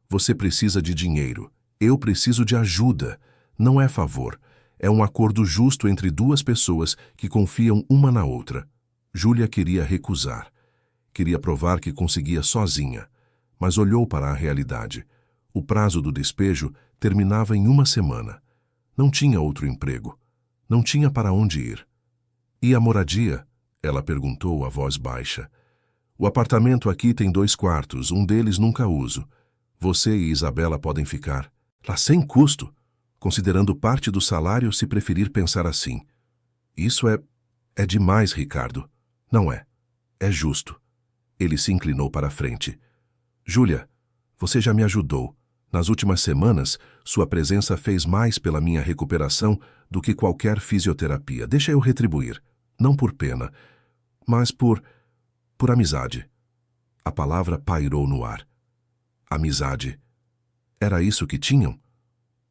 Você precisa de dinheiro. Eu preciso de ajuda. Não é favor. É um acordo justo entre duas pessoas que confiam uma na outra. Júlia queria recusar. Queria provar que conseguia sozinha. Mas olhou para a realidade. O prazo do despejo terminava em uma semana. Não tinha outro emprego. Não tinha para onde ir. E a moradia? Ela perguntou a voz baixa. O apartamento aqui tem 2 quartos, um deles nunca uso. Você e Isabela podem ficar. Lá sem custo, considerando parte do salário se preferir pensar assim. Isso é demais, Ricardo. Não é. É justo. Ele se inclinou para a frente. Júlia, você já me ajudou. Nas últimas semanas, sua presença fez mais pela minha recuperação do que qualquer fisioterapia. Deixa eu retribuir. Não por pena, mas por amizade. A palavra pairou no ar. Amizade. Era isso que tinham?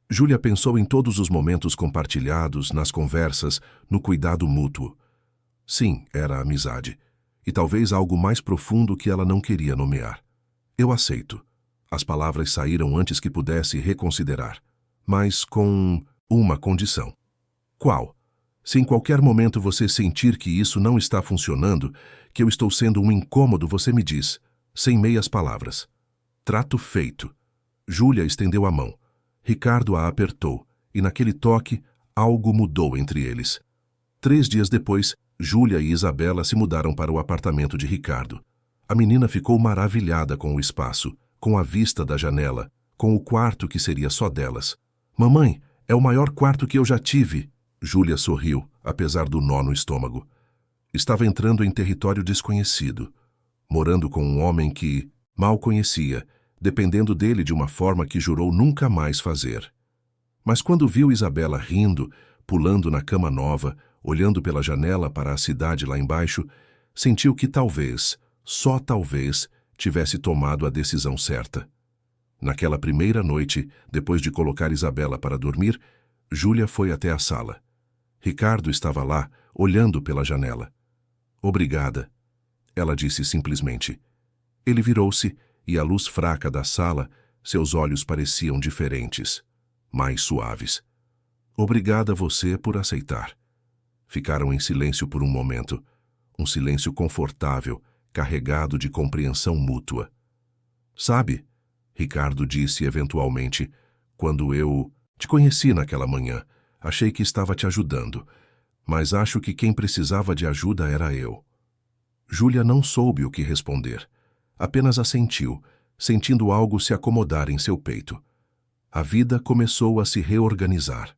Júlia pensou em todos os momentos compartilhados, nas conversas, no cuidado mútuo. Sim, era amizade. E talvez algo mais profundo que ela não queria nomear. Eu aceito. As palavras saíram antes que pudesse reconsiderar. Mas com uma condição. Qual? Se em qualquer momento você sentir que isso não está funcionando, que eu estou sendo um incômodo, você me diz, sem meias palavras. Trato feito. Júlia estendeu a mão. Ricardo a apertou, e naquele toque, algo mudou entre eles. 3 dias depois, Júlia e Isabela se mudaram para o apartamento de Ricardo. A menina ficou maravilhada com o espaço, com a vista da janela, com o quarto que seria só delas. Mamãe, É o maior quarto que eu já tive. Júlia sorriu, apesar do nó no estômago. Estava entrando em território desconhecido, morando com um homem que mal conhecia, dependendo dele de uma forma que jurou nunca mais fazer. Mas quando viu Isabela rindo, pulando na cama nova, olhando pela janela para a cidade lá embaixo, sentiu que talvez, só talvez, tivesse tomado a decisão certa. Naquela primeira noite, depois de colocar Isabela para dormir, Júlia foi até a sala. Ricardo estava lá, olhando pela janela. Obrigada, ela disse simplesmente. Ele virou-se e à luz fraca da sala, seus olhos pareciam diferentes, mais suaves. Obrigada a você por aceitar. Ficaram em silêncio por um momento, um silêncio confortável, carregado de compreensão mútua. Sabe, Ricardo disse eventualmente, quando eu te conheci naquela manhã, achei que estava te ajudando, mas acho que quem precisava de ajuda era eu. Júlia não soube o que responder. Apenas assentiu, sentindo algo se acomodar em seu peito. A vida começou a se reorganizar.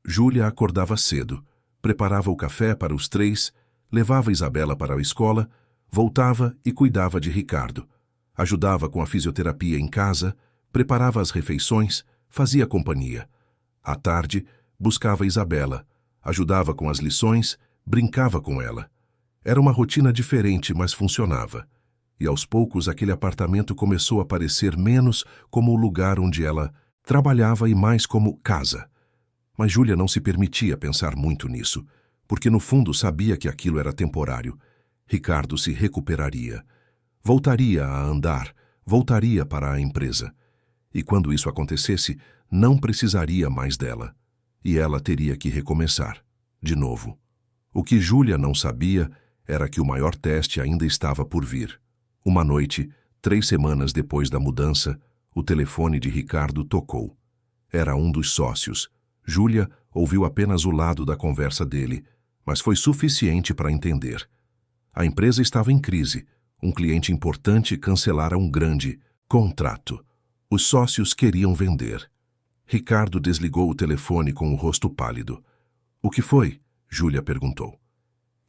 Júlia acordava cedo, preparava o café para os três, levava Isabela para a escola, voltava e cuidava de Ricardo. Ajudava com a fisioterapia em casa, preparava as refeições, fazia companhia. À tarde, buscava Isabela, ajudava com as lições, brincava com ela. Era uma rotina diferente, mas funcionava. E aos poucos aquele apartamento começou a parecer menos como o lugar onde ela trabalhava e mais como casa. Mas Júlia não se permitia pensar muito nisso, porque no fundo sabia que aquilo era temporário. Ricardo se recuperaria. Voltaria a andar, voltaria para a empresa. E quando isso acontecesse, não precisaria mais dela. E ela teria que recomeçar, de novo. O que Júlia não sabia era que o maior teste ainda estava por vir. Uma noite, 3 semanas depois da mudança, o telefone de Ricardo tocou. Era um dos sócios. Júlia ouviu apenas o lado da conversa dele, mas foi suficiente para entender. A empresa estava em crise. Um cliente importante cancelara um grande contrato. Os sócios queriam vender. Ricardo desligou o telefone com o rosto pálido. O que foi? Júlia perguntou.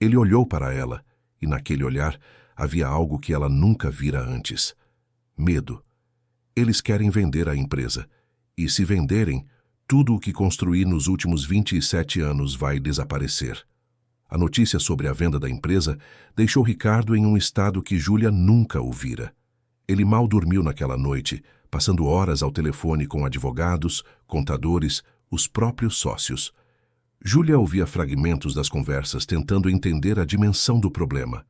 Ele olhou para ela, e naquele olhar havia algo que ela nunca vira antes. Medo. Eles querem vender a empresa, e se venderem, tudo o que construí nos últimos 27 anos vai desaparecer. A notícia sobre a venda da empresa deixou Ricardo em um estado que Júlia nunca o vira. Ele mal dormiu naquela noite, passando horas ao telefone com advogados, contadores, os próprios sócios. Júlia ouvia fragmentos das conversas tentando entender a dimensão do problema.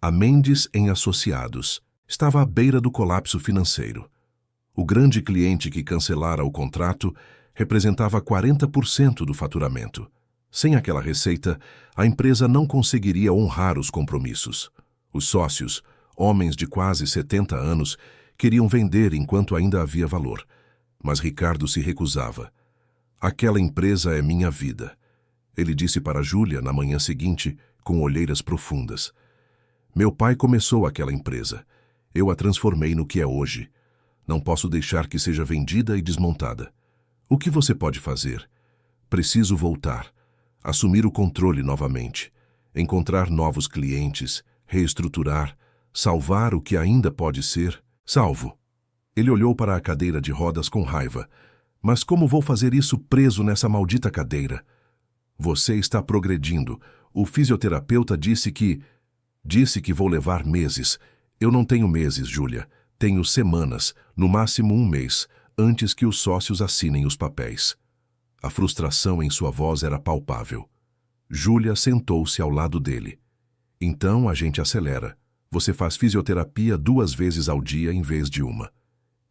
A Mendes em Associados estava à beira do colapso financeiro. O grande cliente que cancelara o contrato representava 40% do faturamento. Sem aquela receita, a empresa não conseguiria honrar os compromissos. Os sócios, homens de quase 70 anos, queriam vender enquanto ainda havia valor. Mas Ricardo se recusava. Aquela empresa é minha vida. Ele disse para Júlia na manhã seguinte, com olheiras profundas. Meu pai começou aquela empresa. Eu a transformei no que é hoje. Não posso deixar que seja vendida e desmontada. O que você pode fazer? Preciso voltar. Assumir o controle novamente, encontrar novos clientes, reestruturar, salvar o que ainda pode ser salvo. Ele olhou para a cadeira de rodas com raiva. Mas como vou fazer isso preso nessa maldita cadeira? Você está progredindo. O fisioterapeuta disse que vou levar meses. Eu não tenho meses, Júlia. Tenho semanas, no máximo 1 mês, antes que os sócios assinem os papéis. A frustração em sua voz era palpável. Júlia sentou-se ao lado dele. Então a gente acelera. Você faz fisioterapia 2 vezes ao dia em vez de 1.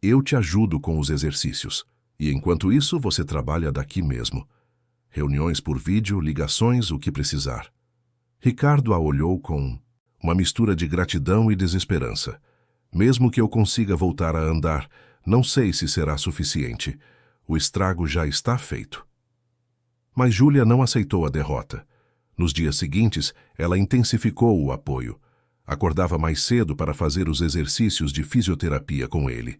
Eu te ajudo com os exercícios. E enquanto isso, você trabalha daqui mesmo. Reuniões por vídeo, ligações, o que precisar. Ricardo a olhou com uma mistura de gratidão e desesperança. Mesmo que eu consiga voltar a andar, não sei se será suficiente. O estrago já está feito. Mas Júlia não aceitou a derrota. Nos dias seguintes, ela intensificou o apoio. Acordava mais cedo para fazer os exercícios de fisioterapia com ele.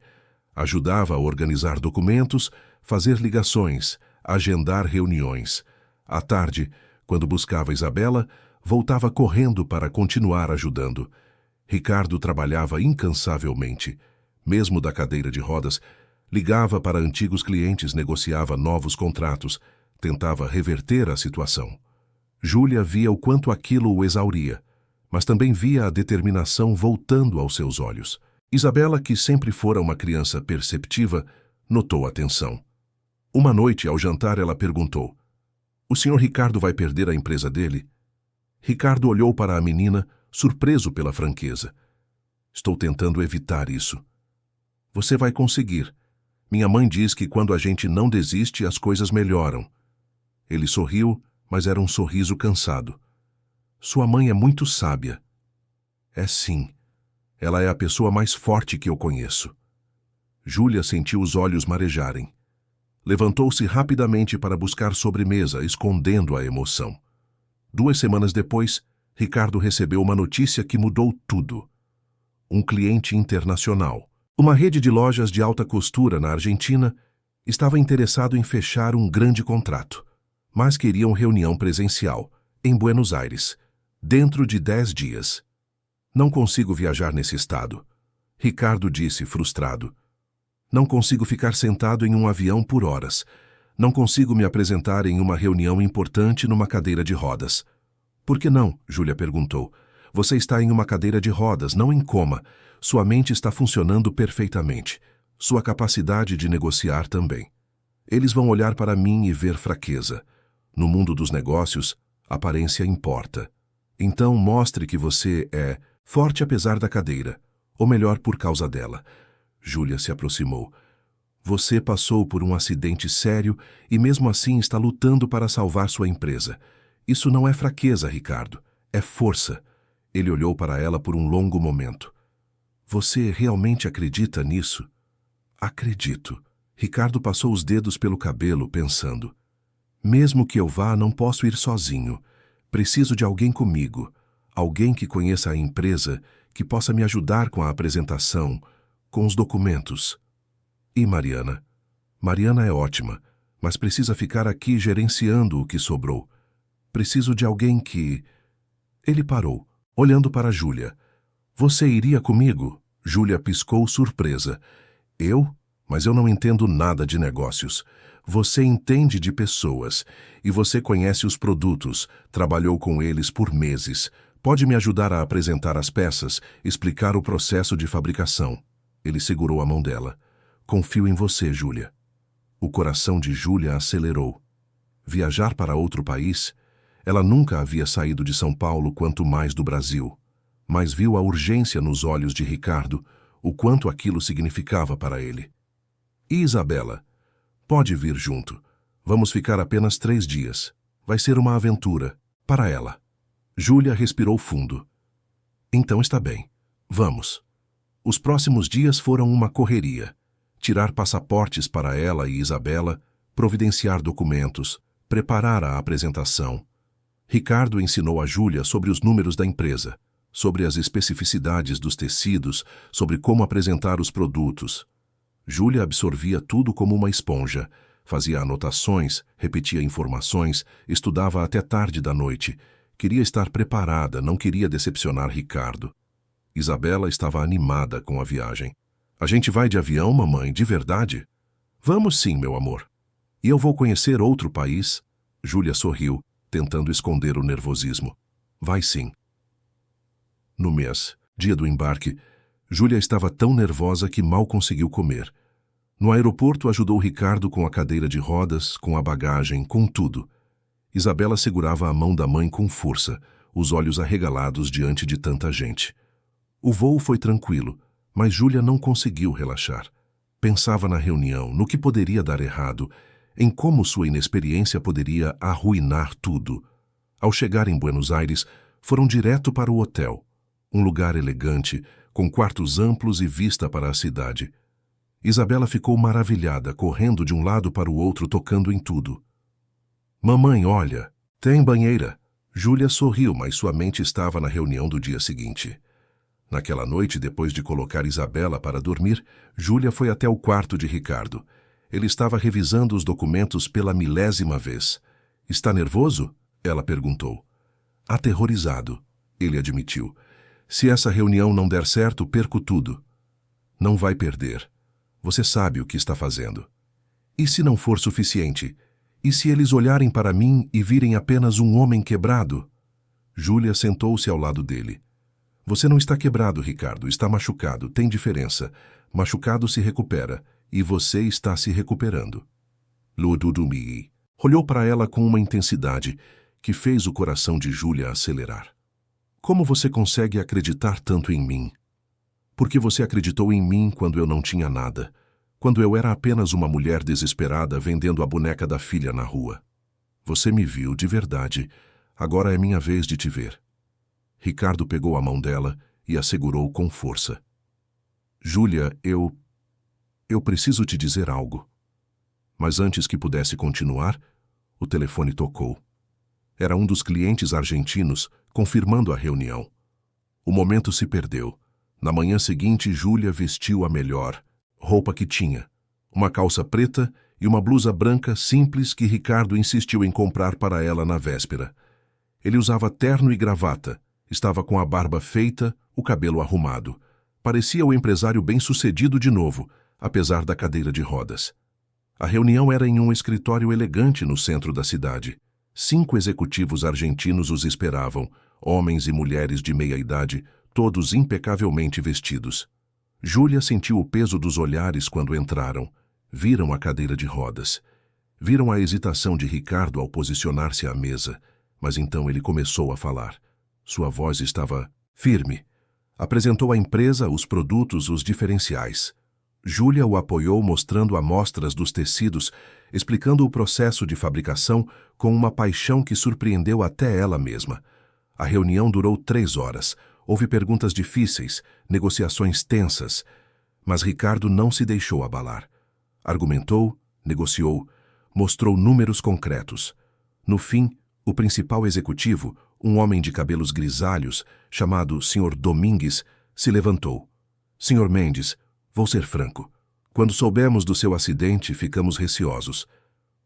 Ajudava a organizar documentos, fazer ligações, agendar reuniões. À tarde, quando buscava Isabela, voltava correndo para continuar ajudando. Ricardo trabalhava incansavelmente. Mesmo da cadeira de rodas, ligava para antigos clientes, negociava novos contratos, tentava reverter a situação. Júlia via o quanto aquilo o exauria, mas também via a determinação voltando aos seus olhos. Isabela, que sempre fora uma criança perceptiva, notou a tensão. Uma noite, ao jantar, ela perguntou: "O senhor Ricardo vai perder a empresa dele?" Ricardo olhou para a menina, surpreso pela franqueza. "Estou tentando evitar isso." "Você vai conseguir. Minha mãe diz que quando a gente não desiste, as coisas melhoram." Ele sorriu, mas era um sorriso cansado. "Sua mãe é muito sábia." "É sim. Ela é a pessoa mais forte que eu conheço." Júlia sentiu os olhos marejarem. Levantou-se rapidamente para buscar sobremesa, escondendo a emoção. 2 semanas depois, Ricardo recebeu uma notícia que mudou tudo. Um cliente internacional, uma rede de lojas de alta costura na Argentina, estava interessado em fechar um grande contrato, mas queriam reunião presencial, em Buenos Aires, dentro de 10 dias. "Não consigo viajar nesse estado", Ricardo disse, frustrado. "Não consigo ficar sentado em um avião por horas. Não consigo me apresentar em uma reunião importante numa cadeira de rodas." "Por que não?" Júlia perguntou. "Você está em uma cadeira de rodas, não em coma. Sua mente está funcionando perfeitamente. Sua capacidade de negociar também. Eles vão olhar para mim e ver fraqueza. No mundo dos negócios, aparência importa. Então mostre que você é forte apesar da cadeira, ou melhor, por causa dela." Júlia se aproximou. "Você passou por um acidente sério e mesmo assim está lutando para salvar sua empresa. Isso não é fraqueza, Ricardo. É força." Ele olhou para ela por um longo momento. "Você realmente acredita nisso?" "Acredito." Ricardo passou os dedos pelo cabelo, pensando. "Mesmo que eu vá, não posso ir sozinho. Preciso de alguém comigo. Alguém que conheça a empresa, que possa me ajudar com a apresentação, com os documentos." "E Mariana?" "Mariana é ótima, mas precisa ficar aqui gerenciando o que sobrou. Preciso de alguém que..." Ele parou, olhando para Júlia. "Você iria comigo?" Júlia piscou surpresa. "Eu? Mas eu não entendo nada de negócios. Você entende de pessoas, e você conhece os produtos, trabalhou com eles por meses. Pode me ajudar a apresentar as peças, explicar o processo de fabricação." Ele segurou a mão dela. "Confio em você, Júlia." O coração de Júlia acelerou. Viajar para outro país? Ela nunca havia saído de São Paulo, quanto mais do Brasil. Mas viu a urgência nos olhos de Ricardo, o quanto aquilo significava para ele. "E Isabela? Pode vir junto. Vamos ficar apenas 3 dias. Vai ser uma aventura, para ela." Júlia respirou fundo. "Então está bem. Vamos." Os próximos dias foram uma correria. Tirar passaportes para ela e Isabela, providenciar documentos, preparar a apresentação. Ricardo ensinou a Júlia sobre os números da empresa, sobre as especificidades dos tecidos, sobre como apresentar os produtos. Júlia absorvia tudo como uma esponja, fazia anotações, repetia informações, estudava até tarde da noite. Queria estar preparada, não queria decepcionar Ricardo. Isabela estava animada com a viagem. "A gente vai de avião, mamãe, de verdade?" "Vamos sim, meu amor." "E eu vou conhecer outro país?" Júlia sorriu, tentando esconder o nervosismo. "Vai sim." No mês, dia do embarque, Júlia estava tão nervosa que mal conseguiu comer. No aeroporto, ajudou Ricardo com a cadeira de rodas, com a bagagem, com tudo. Isabela segurava a mão da mãe com força, os olhos arregalados diante de tanta gente. O voo foi tranquilo, mas Júlia não conseguiu relaxar. Pensava na reunião, no que poderia dar errado, em como sua inexperiência poderia arruinar tudo. Ao chegar em Buenos Aires, foram direto para o hotel. Um lugar elegante, com quartos amplos e vista para a cidade. Isabela ficou maravilhada, correndo de um lado para o outro, tocando em tudo. "Mamãe, olha, tem banheira." Júlia sorriu, mas sua mente estava na reunião do dia seguinte. Naquela noite, depois de colocar Isabela para dormir, Júlia foi até o quarto de Ricardo. Ele estava revisando os documentos pela milésima vez. Está nervoso? Ela perguntou. Aterrorizado, ele admitiu. Se essa reunião não der certo, perco tudo. Não vai perder. Você sabe o que está fazendo. E se não for suficiente? E se eles olharem para mim e virem apenas um homem quebrado? Júlia sentou-se ao lado dele. Você não está quebrado, Ricardo. Está machucado. Tem diferença. Machucado se recupera. E você está se recuperando. Lududumi olhou para ela com uma intensidade que fez o coração de Júlia acelerar. Como você consegue acreditar tanto em mim? Porque você acreditou em mim quando eu não tinha nada, quando eu era apenas uma mulher desesperada vendendo a boneca da filha na rua. Você me viu de verdade. Agora é minha vez de te ver. Ricardo pegou a mão dela e a segurou com força. Júlia, eu preciso te dizer algo. Mas antes que pudesse continuar, o telefone tocou. Era um dos clientes argentinos confirmando a reunião. O momento se perdeu. Na manhã seguinte, Júlia vestiu a melhor roupa que tinha. Uma calça preta e uma blusa branca simples que Ricardo insistiu em comprar para ela na véspera. Ele usava terno e gravata, estava com a barba feita, o cabelo arrumado. Parecia o empresário bem-sucedido de novo, apesar da cadeira de rodas. A reunião era em um escritório elegante no centro da cidade. 5 executivos argentinos os esperavam, homens e mulheres de meia idade, todos impecavelmente vestidos. Júlia sentiu o peso dos olhares quando entraram. Viram a cadeira de rodas. Viram a hesitação de Ricardo ao posicionar-se à mesa, mas então ele começou a falar. Sua voz estava firme. Apresentou à empresa os produtos, os diferenciais. Júlia o apoiou mostrando amostras dos tecidos, explicando o processo de fabricação com uma paixão que surpreendeu até ela mesma. A reunião durou 3 horas. Houve perguntas difíceis, negociações tensas, mas Ricardo não se deixou abalar. Argumentou, negociou, mostrou números concretos. No fim, o principal executivo, um homem de cabelos grisalhos, chamado Sr. Domingues, se levantou. Sr. Mendes, vou ser franco. Quando soubemos do seu acidente, ficamos receosos.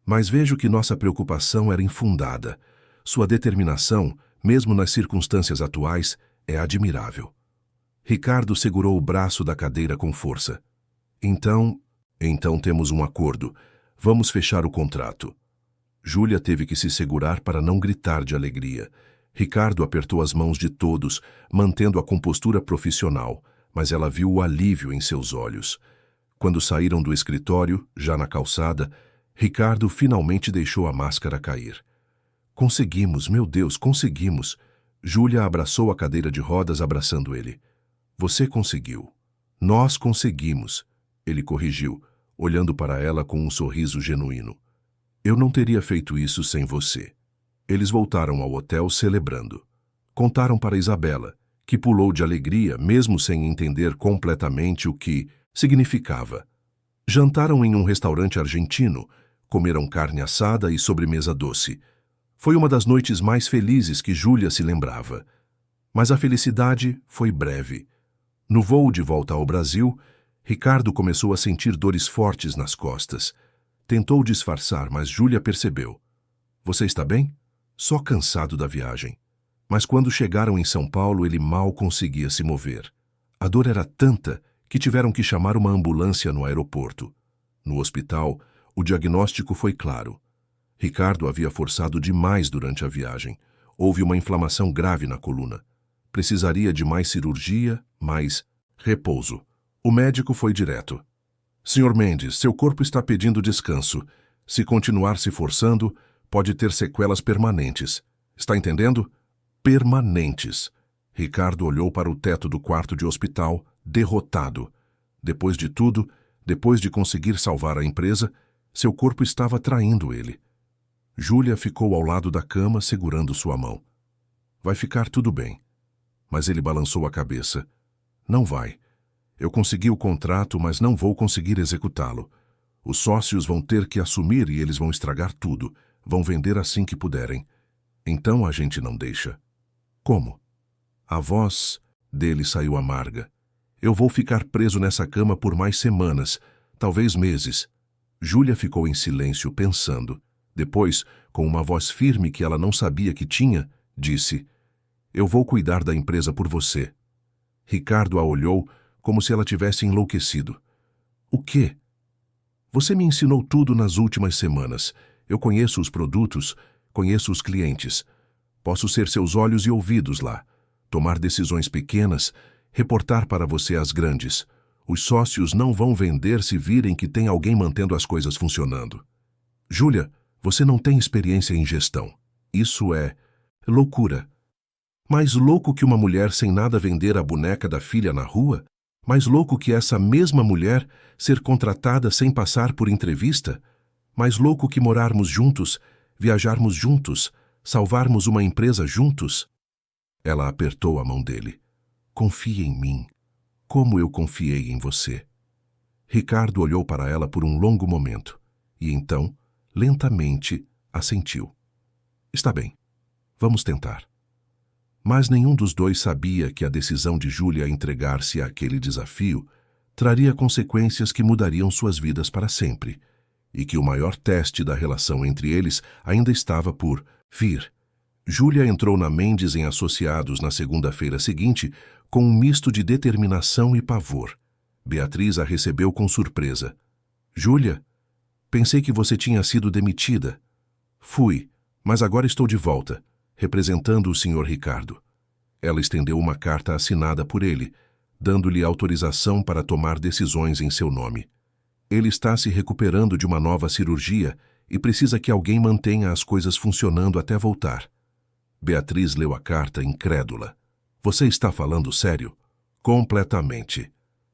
Mas vejo que nossa preocupação era infundada. Sua determinação, mesmo nas circunstâncias atuais, é admirável. Ricardo segurou o braço da cadeira com força. Então temos um acordo. Vamos fechar o contrato. Júlia teve que se segurar para não gritar de alegria. Ricardo apertou as mãos de todos, mantendo a compostura profissional, mas ela viu o alívio em seus olhos. Quando saíram do escritório, já na calçada, Ricardo finalmente deixou a máscara cair. Conseguimos, meu Deus, conseguimos. Júlia abraçou a cadeira de rodas abraçando ele. Você conseguiu. Nós conseguimos. Ele corrigiu, olhando para ela com um sorriso genuíno. Eu não teria feito isso sem você. Eles voltaram ao hotel celebrando. Contaram para Isabela, que pulou de alegria mesmo sem entender completamente o que significava. Jantaram em um restaurante argentino, comeram carne assada e sobremesa doce. Foi uma das noites mais felizes que Júlia se lembrava. Mas a felicidade foi breve. No voo de volta ao Brasil, Ricardo começou a sentir dores fortes nas costas. Tentou disfarçar, mas Júlia percebeu. Você está bem? Só cansado da viagem. Mas quando chegaram em São Paulo, ele mal conseguia se mover. A dor era tanta que tiveram que chamar uma ambulância no aeroporto. No hospital, o diagnóstico foi claro. Ricardo havia forçado demais durante a viagem. Houve uma inflamação grave na coluna. Precisaria de mais cirurgia, mais repouso. O médico foi direto. Sr. Mendes, seu corpo está pedindo descanso. Se continuar se forçando, pode ter sequelas permanentes. Está entendendo? Permanentes. Ricardo olhou para o teto do quarto de hospital, derrotado. Depois de tudo, depois de conseguir salvar a empresa, seu corpo estava traindo ele. Júlia ficou ao lado da cama, segurando sua mão. Vai ficar tudo bem. Mas ele balançou a cabeça. Não vai. Eu consegui o contrato, mas não vou conseguir executá-lo. Os sócios vão ter que assumir e eles vão estragar tudo. Vão vender assim que puderem. Então a gente não deixa. Como? A voz dele saiu amarga. Eu vou ficar preso nessa cama por mais semanas, talvez meses. Júlia ficou em silêncio, pensando. Depois, com uma voz firme que ela não sabia que tinha, disse: Eu vou cuidar da empresa por você. Ricardo a olhou como se ela tivesse enlouquecido. O quê? Você me ensinou tudo nas últimas semanas. Eu conheço os produtos, conheço os clientes. Posso ser seus olhos e ouvidos lá. Tomar decisões pequenas, reportar para você as grandes. Os sócios não vão vender se virem que tem alguém mantendo as coisas funcionando. Júlia, você não tem experiência em gestão. Isso é loucura. Mais louco que uma mulher sem nada vender a boneca da filha na rua? Mais louco que essa mesma mulher ser contratada sem passar por entrevista? Mais louco que morarmos juntos, viajarmos juntos, salvarmos uma empresa juntos? Ela apertou a mão dele. Confie em mim, como eu confiei em você. Ricardo olhou para ela por um longo momento e então, lentamente, assentiu. Está bem, vamos tentar. Mas nenhum dos dois sabia que a decisão de Júlia entregar-se àquele desafio traria consequências que mudariam suas vidas para sempre, e que o maior teste da relação entre eles ainda estava por vir. Júlia entrou na Mendes em Associados na segunda-feira seguinte com um misto de determinação e pavor. Beatriz a recebeu com surpresa. Júlia, pensei que você tinha sido demitida. Fui, mas agora estou de volta, representando o Sr. Ricardo. Ela estendeu uma carta assinada por ele, dando-lhe autorização para tomar decisões em seu nome. Ele está se recuperando de uma nova cirurgia e precisa que alguém mantenha as coisas funcionando até voltar. Beatriz leu a carta incrédula. Você está falando sério? Completamente.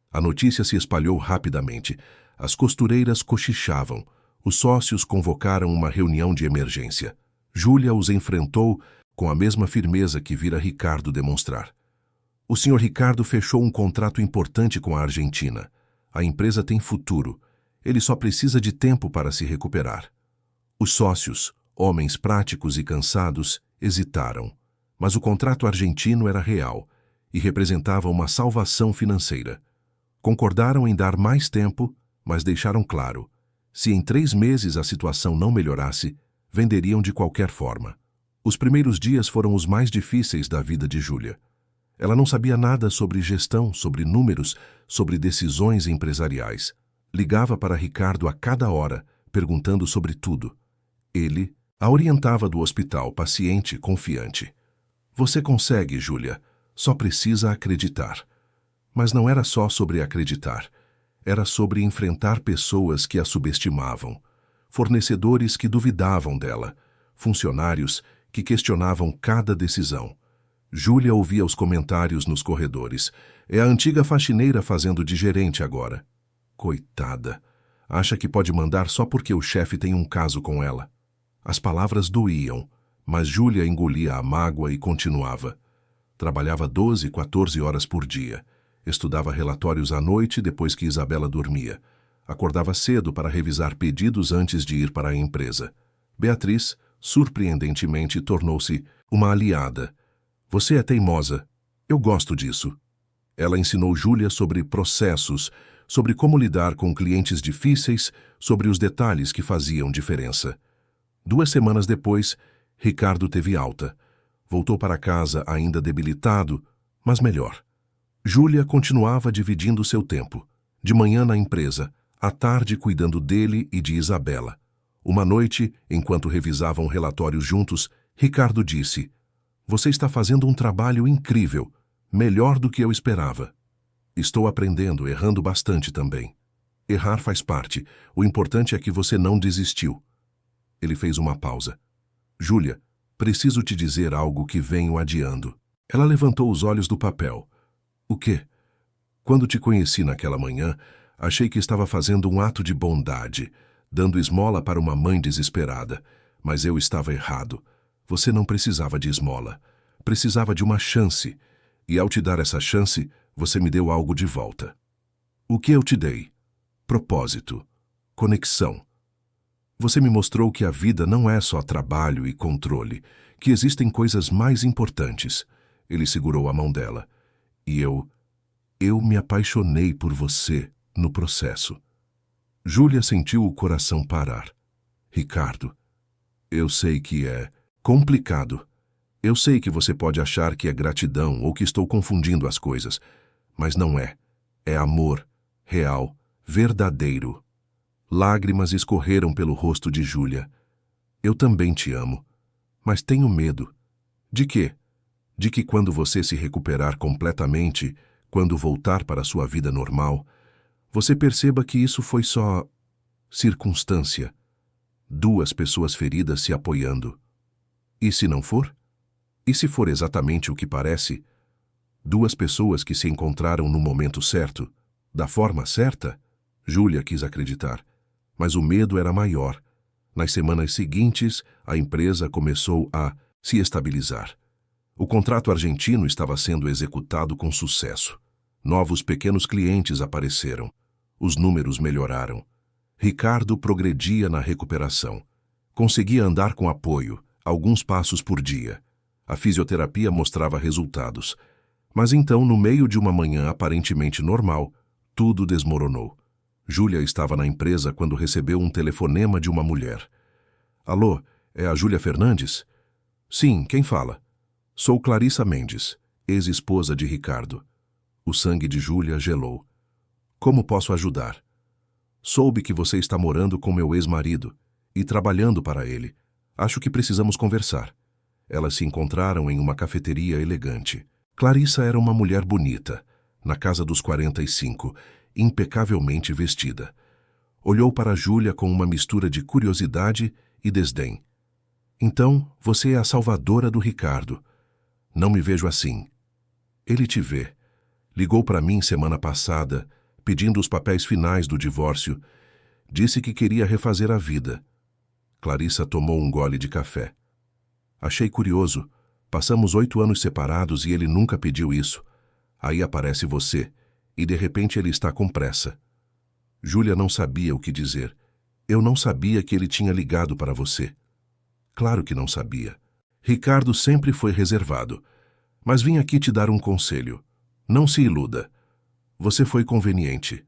A notícia se espalhou rapidamente. As costureiras cochichavam. Os sócios convocaram uma reunião de emergência. Júlia os enfrentou com a mesma firmeza que vira Ricardo demonstrar. O Sr. Ricardo fechou um contrato importante com a Argentina. A empresa tem futuro. Ele só precisa de tempo para se recuperar. Os sócios, homens práticos e cansados, hesitaram. Mas o contrato argentino era real e representava uma salvação financeira. Concordaram em dar mais tempo, mas deixaram claro: se em 3 meses a situação não melhorasse, venderiam de qualquer forma. Os primeiros dias foram os mais difíceis da vida de Júlia. Ela não sabia nada sobre gestão, sobre números, sobre decisões empresariais. Ligava para Ricardo a cada hora, perguntando sobre tudo. Ele a orientava do hospital, paciente, confiante. Você consegue, Júlia. Só precisa acreditar. Mas não era só sobre acreditar. Era sobre enfrentar pessoas que a subestimavam, fornecedores que duvidavam dela, funcionários que questionavam cada decisão. Júlia ouvia os comentários nos corredores. É a antiga faxineira fazendo de gerente agora. Coitada. Acha que pode mandar só porque o chefe tem um caso com ela. As palavras doíam, mas Júlia engolia a mágoa e continuava. Trabalhava 12, 14 horas por dia. Estudava relatórios à noite depois que Isabela dormia. Acordava cedo para revisar pedidos antes de ir para a empresa. Beatriz, surpreendentemente, tornou-se uma aliada. Você é teimosa. Eu gosto disso. Ela ensinou Júlia sobre processos, sobre como lidar com clientes difíceis, sobre os detalhes que faziam diferença. 2 semanas depois, Ricardo teve alta. Voltou para casa ainda debilitado, mas melhor. Júlia continuava dividindo seu tempo. De manhã na empresa, à tarde cuidando dele e de Isabela. Uma noite, enquanto revisavam relatórios juntos, Ricardo disse: Você está fazendo um trabalho incrível, melhor do que eu esperava. Estou aprendendo, errando bastante também. Errar faz parte, o importante é que você não desistiu. Ele fez uma pausa. Júlia, preciso te dizer algo que venho adiando. Ela levantou os olhos do papel. O quê? Quando te conheci naquela manhã, achei que estava fazendo um ato de bondade, dando esmola para uma mãe desesperada. Mas eu estava errado. Você não precisava de esmola. Precisava de uma chance. E ao te dar essa chance, você me deu algo de volta. O que eu te dei? Propósito. Conexão. Você me mostrou que a vida não é só trabalho e controle, que existem coisas mais importantes. Ele segurou a mão dela. E eu me apaixonei por você no processo. Júlia sentiu o coração parar. Ricardo, eu sei que é complicado. Eu sei que você pode achar que é gratidão ou que estou confundindo as coisas, mas não é. É amor, real, verdadeiro. Lágrimas escorreram pelo rosto de Júlia. Eu também te amo, mas tenho medo. De quê? De que quando você se recuperar completamente, quando voltar para a sua vida normal, você perceba que isso foi só circunstância. Duas pessoas feridas se apoiando. E se não for? E se for exatamente o que parece? Duas pessoas que se encontraram no momento certo, da forma certa? Júlia quis acreditar, mas o medo era maior. Nas semanas seguintes, a empresa começou a se estabilizar. O contrato argentino estava sendo executado com sucesso. Novos pequenos clientes apareceram. Os números melhoraram. Ricardo progredia na recuperação. Conseguia andar com apoio, alguns passos por dia. A fisioterapia mostrava resultados. Mas então, no meio de uma manhã aparentemente normal, tudo desmoronou. Júlia estava na empresa quando recebeu um telefonema de uma mulher. Alô, é a Júlia Fernandes? Sim, quem fala? Sou Clarissa Mendes, ex-esposa de Ricardo. O sangue de Júlia gelou. Como posso ajudar? Soube que você está morando com meu ex-marido e trabalhando para ele. Acho que precisamos conversar. Elas se encontraram em uma cafeteria elegante. Clarissa era uma mulher bonita, na casa dos 45, impecavelmente vestida. Olhou para Júlia com uma mistura de curiosidade e desdém. Então, você é a salvadora do Ricardo. Não me vejo assim. Ele te vê. Ligou para mim semana passada, pedindo os papéis finais do divórcio. Disse que queria refazer a vida. Clarissa tomou um gole de café. Achei curioso. Passamos 8 anos separados e ele nunca pediu isso. Aí aparece você, e de repente ele está com pressa. Júlia não sabia o que dizer. Eu não sabia que ele tinha ligado para você. Claro que não sabia. Ricardo sempre foi reservado. Mas vim aqui te dar um conselho. Não se iluda. Você foi conveniente.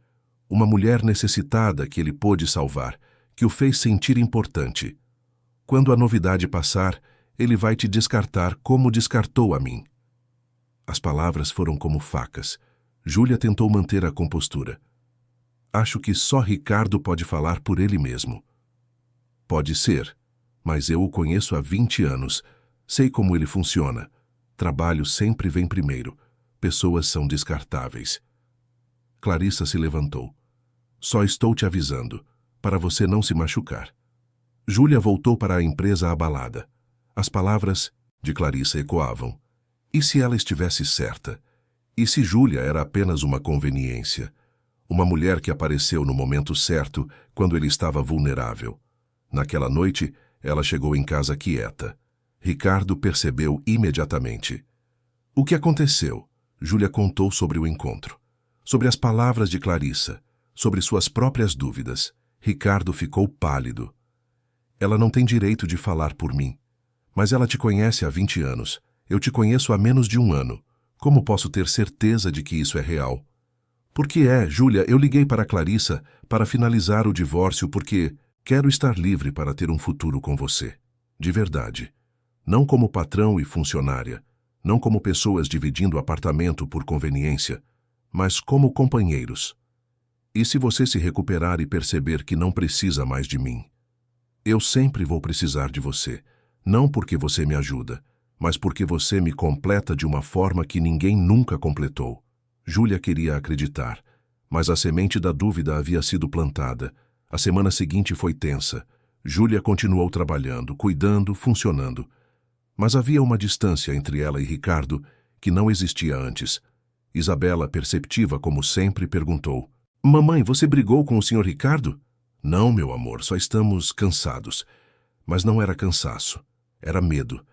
Uma mulher necessitada que ele pôde salvar, que o fez sentir importante. Quando a novidade passar, ele vai te descartar como descartou a mim. As palavras foram como facas. Júlia tentou manter a compostura. Acho que só Ricardo pode falar por ele mesmo. Pode ser, mas eu o conheço há 20 anos. Sei como ele funciona. Trabalho sempre vem primeiro. Pessoas são descartáveis. Clarissa se levantou. Só estou te avisando, para você não se machucar. Júlia voltou para a empresa abalada. As palavras de Clarissa ecoavam. E se ela estivesse certa? E se Júlia era apenas uma conveniência? Uma mulher que apareceu no momento certo, quando ele estava vulnerável. Naquela noite, ela chegou em casa quieta. Ricardo percebeu imediatamente. O que aconteceu? Júlia contou sobre o encontro. Sobre as palavras de Clarissa. Sobre suas próprias dúvidas. Ricardo ficou pálido. Ela não tem direito de falar por mim. Mas ela te conhece há 20 anos. Eu te conheço há menos de 1 ano. Como posso ter certeza de que isso é real? Porque Júlia, eu liguei para Clarissa para finalizar o divórcio porque quero estar livre para ter um futuro com você. De verdade. Não como patrão e funcionária. Não como pessoas dividindo apartamento por conveniência. Mas como companheiros. E se você se recuperar e perceber que não precisa mais de mim? Eu sempre vou precisar de você. Não porque você me ajuda, mas porque você me completa de uma forma que ninguém nunca completou. Júlia queria acreditar, mas a semente da dúvida havia sido plantada. A semana seguinte foi tensa. Júlia continuou trabalhando, cuidando, funcionando. Mas havia uma distância entre ela e Ricardo que não existia antes. Isabela, perceptiva como sempre, perguntou: Mamãe, você brigou com o Sr. Ricardo? Não, meu amor, só estamos cansados. Mas não era cansaço. Era medo.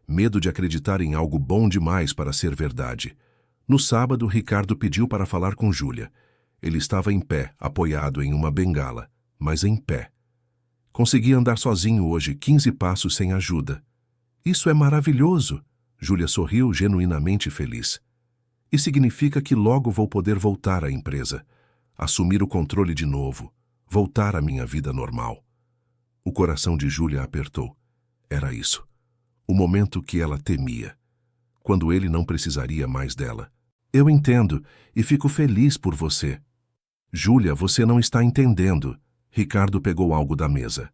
Medo de acreditar em algo bom demais para ser verdade. No sábado, Ricardo pediu para falar com Júlia. Ele estava em pé, apoiado em uma bengala, mas em pé. Conseguia andar sozinho hoje, 15 passos sem ajuda. Isso é maravilhoso! Júlia sorriu, genuinamente feliz. E significa que logo vou poder voltar à empresa. Assumir o controle de novo. voltar à minha vida normal. O coração de Júlia apertou. Era isso. O momento que ela temia. Quando ele não precisaria mais dela. Eu entendo e fico feliz por você. Júlia, você não está entendendo. Ricardo pegou algo da mesa.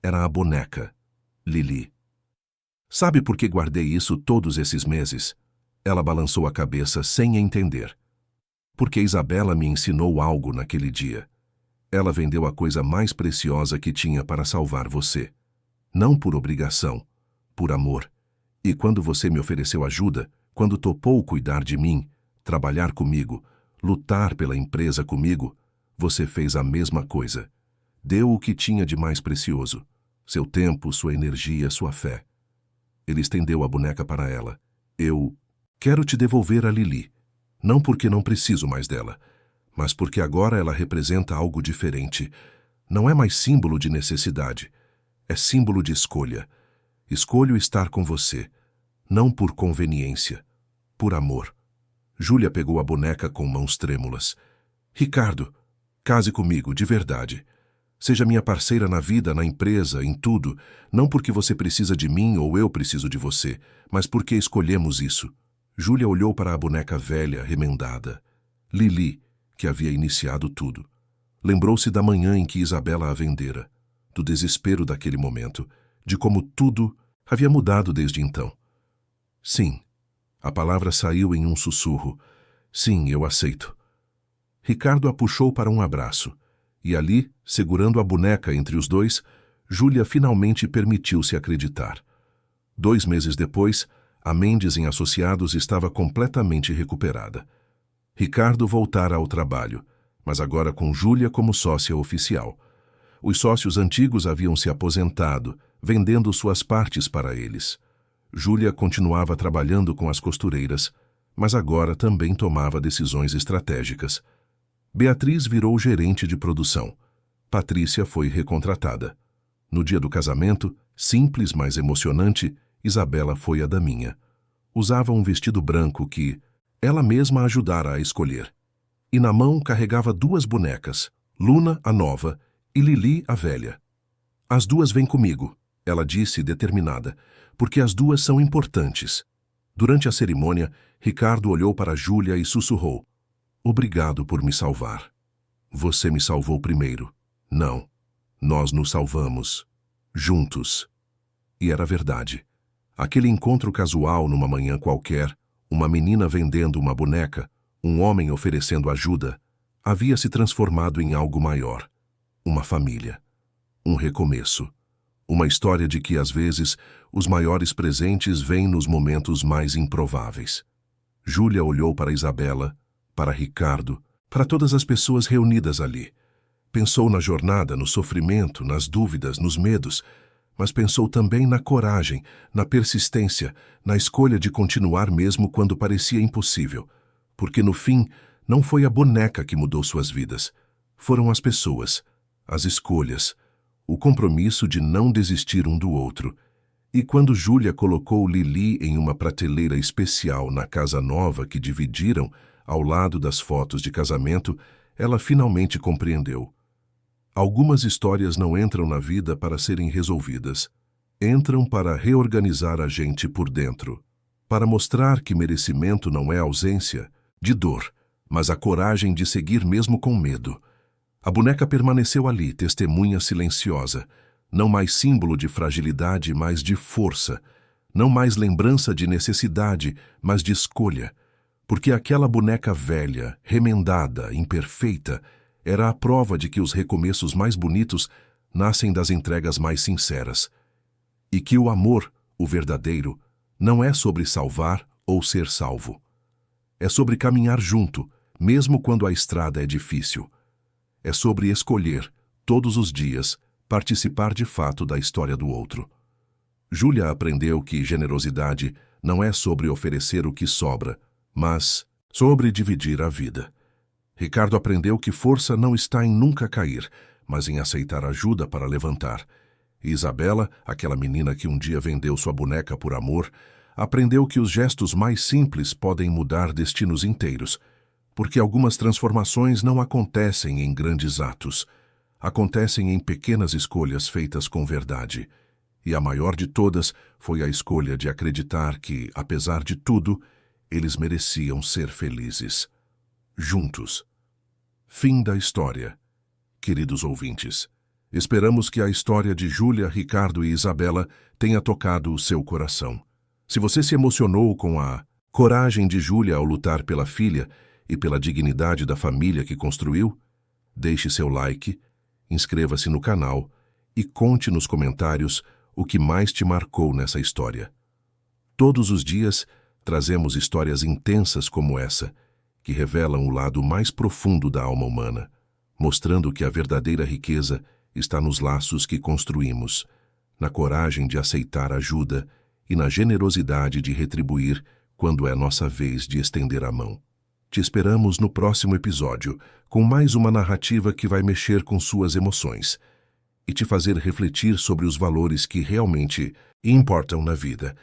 Era a boneca. Lili. Sabe por que guardei isso todos esses meses? Ela balançou a cabeça sem entender. Porque Isabela me ensinou algo naquele dia. Ela vendeu a coisa mais preciosa que tinha para salvar você. Não por obrigação, por amor. E quando você me ofereceu ajuda, quando topou cuidar de mim, trabalhar comigo, lutar pela empresa comigo, você fez a mesma coisa. Deu o que tinha de mais precioso. Seu tempo, sua energia, sua fé. Ele estendeu a boneca para ela. Eu quero te devolver a Lili. Não porque não preciso mais dela, mas porque agora ela representa algo diferente. Não é mais símbolo de necessidade. É símbolo de escolha. Escolho estar com você. Não por conveniência. Por amor. Júlia pegou a boneca com mãos trêmulas. Ricardo, case comigo, de verdade. Seja minha parceira na vida, na empresa, em tudo, não porque você precisa de mim ou eu preciso de você, mas porque escolhemos isso. Júlia olhou para a boneca velha, remendada. Lili, que havia iniciado tudo. Lembrou-se da manhã em que Isabela a vendera, do desespero daquele momento, de como tudo havia mudado desde então. Sim, a palavra saiu em um sussurro. Sim, eu aceito. Ricardo a puxou para um abraço. E ali, segurando a boneca entre os dois, Júlia finalmente permitiu-se acreditar. 2 meses depois, a Mendes em Associados estava completamente recuperada. Ricardo voltara ao trabalho, mas agora com Júlia como sócia oficial. Os sócios antigos haviam se aposentado, vendendo suas partes para eles. Júlia continuava trabalhando com as costureiras, mas agora também tomava decisões estratégicas. Beatriz virou gerente de produção. Patrícia foi recontratada. No dia do casamento, simples, mas emocionante, Isabela foi a daminha. Usava um vestido branco que ela mesma ajudara a escolher. E na mão carregava 2 bonecas, Luna, a nova, e Lili, a velha. As 2 vêm comigo, ela disse determinada, porque as 2 são importantes. Durante a cerimônia, Ricardo olhou para Júlia e sussurrou. Obrigado por me salvar. Você me salvou primeiro. Não, nós nos salvamos. Juntos. E era verdade. Aquele encontro casual numa manhã qualquer, uma menina vendendo uma boneca, um homem oferecendo ajuda, havia se transformado em algo maior. Uma família. Um recomeço. Uma história de que, às vezes, os maiores presentes vêm nos momentos mais improváveis. Júlia olhou para Isabela, para Ricardo, para todas as pessoas reunidas ali. Pensou na jornada, no sofrimento, nas dúvidas, nos medos, mas pensou também na coragem, na persistência, na escolha de continuar mesmo quando parecia impossível. Porque, no fim, não foi a boneca que mudou suas vidas. Foram as pessoas, as escolhas, o compromisso de não desistir um do outro. E quando Júlia colocou Lili em uma prateleira especial na casa nova que dividiram, ao lado das fotos de casamento, ela finalmente compreendeu. Algumas histórias não entram na vida para serem resolvidas. Entram para reorganizar a gente por dentro. Para mostrar que merecimento não é ausência de dor, mas a coragem de seguir mesmo com medo. A boneca permaneceu ali, testemunha silenciosa. Não mais símbolo de fragilidade, mas de força. Não mais lembrança de necessidade, mas de escolha. Porque aquela boneca velha, remendada, imperfeita, era a prova de que os recomeços mais bonitos nascem das entregas mais sinceras. E que o amor, o verdadeiro, não é sobre salvar ou ser salvo. É sobre caminhar junto, mesmo quando a estrada é difícil. É sobre escolher, todos os dias, participar de fato da história do outro. Júlia aprendeu que generosidade não é sobre oferecer o que sobra, mas sobre dividir a vida. Ricardo aprendeu que força não está em nunca cair, mas em aceitar ajuda para levantar. E Isabela, aquela menina que um dia vendeu sua boneca por amor, aprendeu que os gestos mais simples podem mudar destinos inteiros, porque algumas transformações não acontecem em grandes atos. acontecem em pequenas escolhas feitas com verdade. E a maior de todas foi a escolha de acreditar que, apesar de tudo, eles mereciam ser felizes. Juntos. Fim da história. Queridos ouvintes, esperamos que a história de Júlia, Ricardo e Isabela tenha tocado o seu coração. Se você se emocionou com a coragem de Júlia ao lutar pela filha e pela dignidade da família que construiu, deixe seu like, inscreva-se no canal e conte nos comentários o que mais te marcou nessa história. Todos os dias trazemos histórias intensas como essa, que revelam o lado mais profundo da alma humana, mostrando que a verdadeira riqueza está nos laços que construímos, na coragem de aceitar ajuda e na generosidade de retribuir quando é nossa vez de estender a mão. Te esperamos no próximo episódio, com mais uma narrativa que vai mexer com suas emoções e te fazer refletir sobre os valores que realmente importam na vida.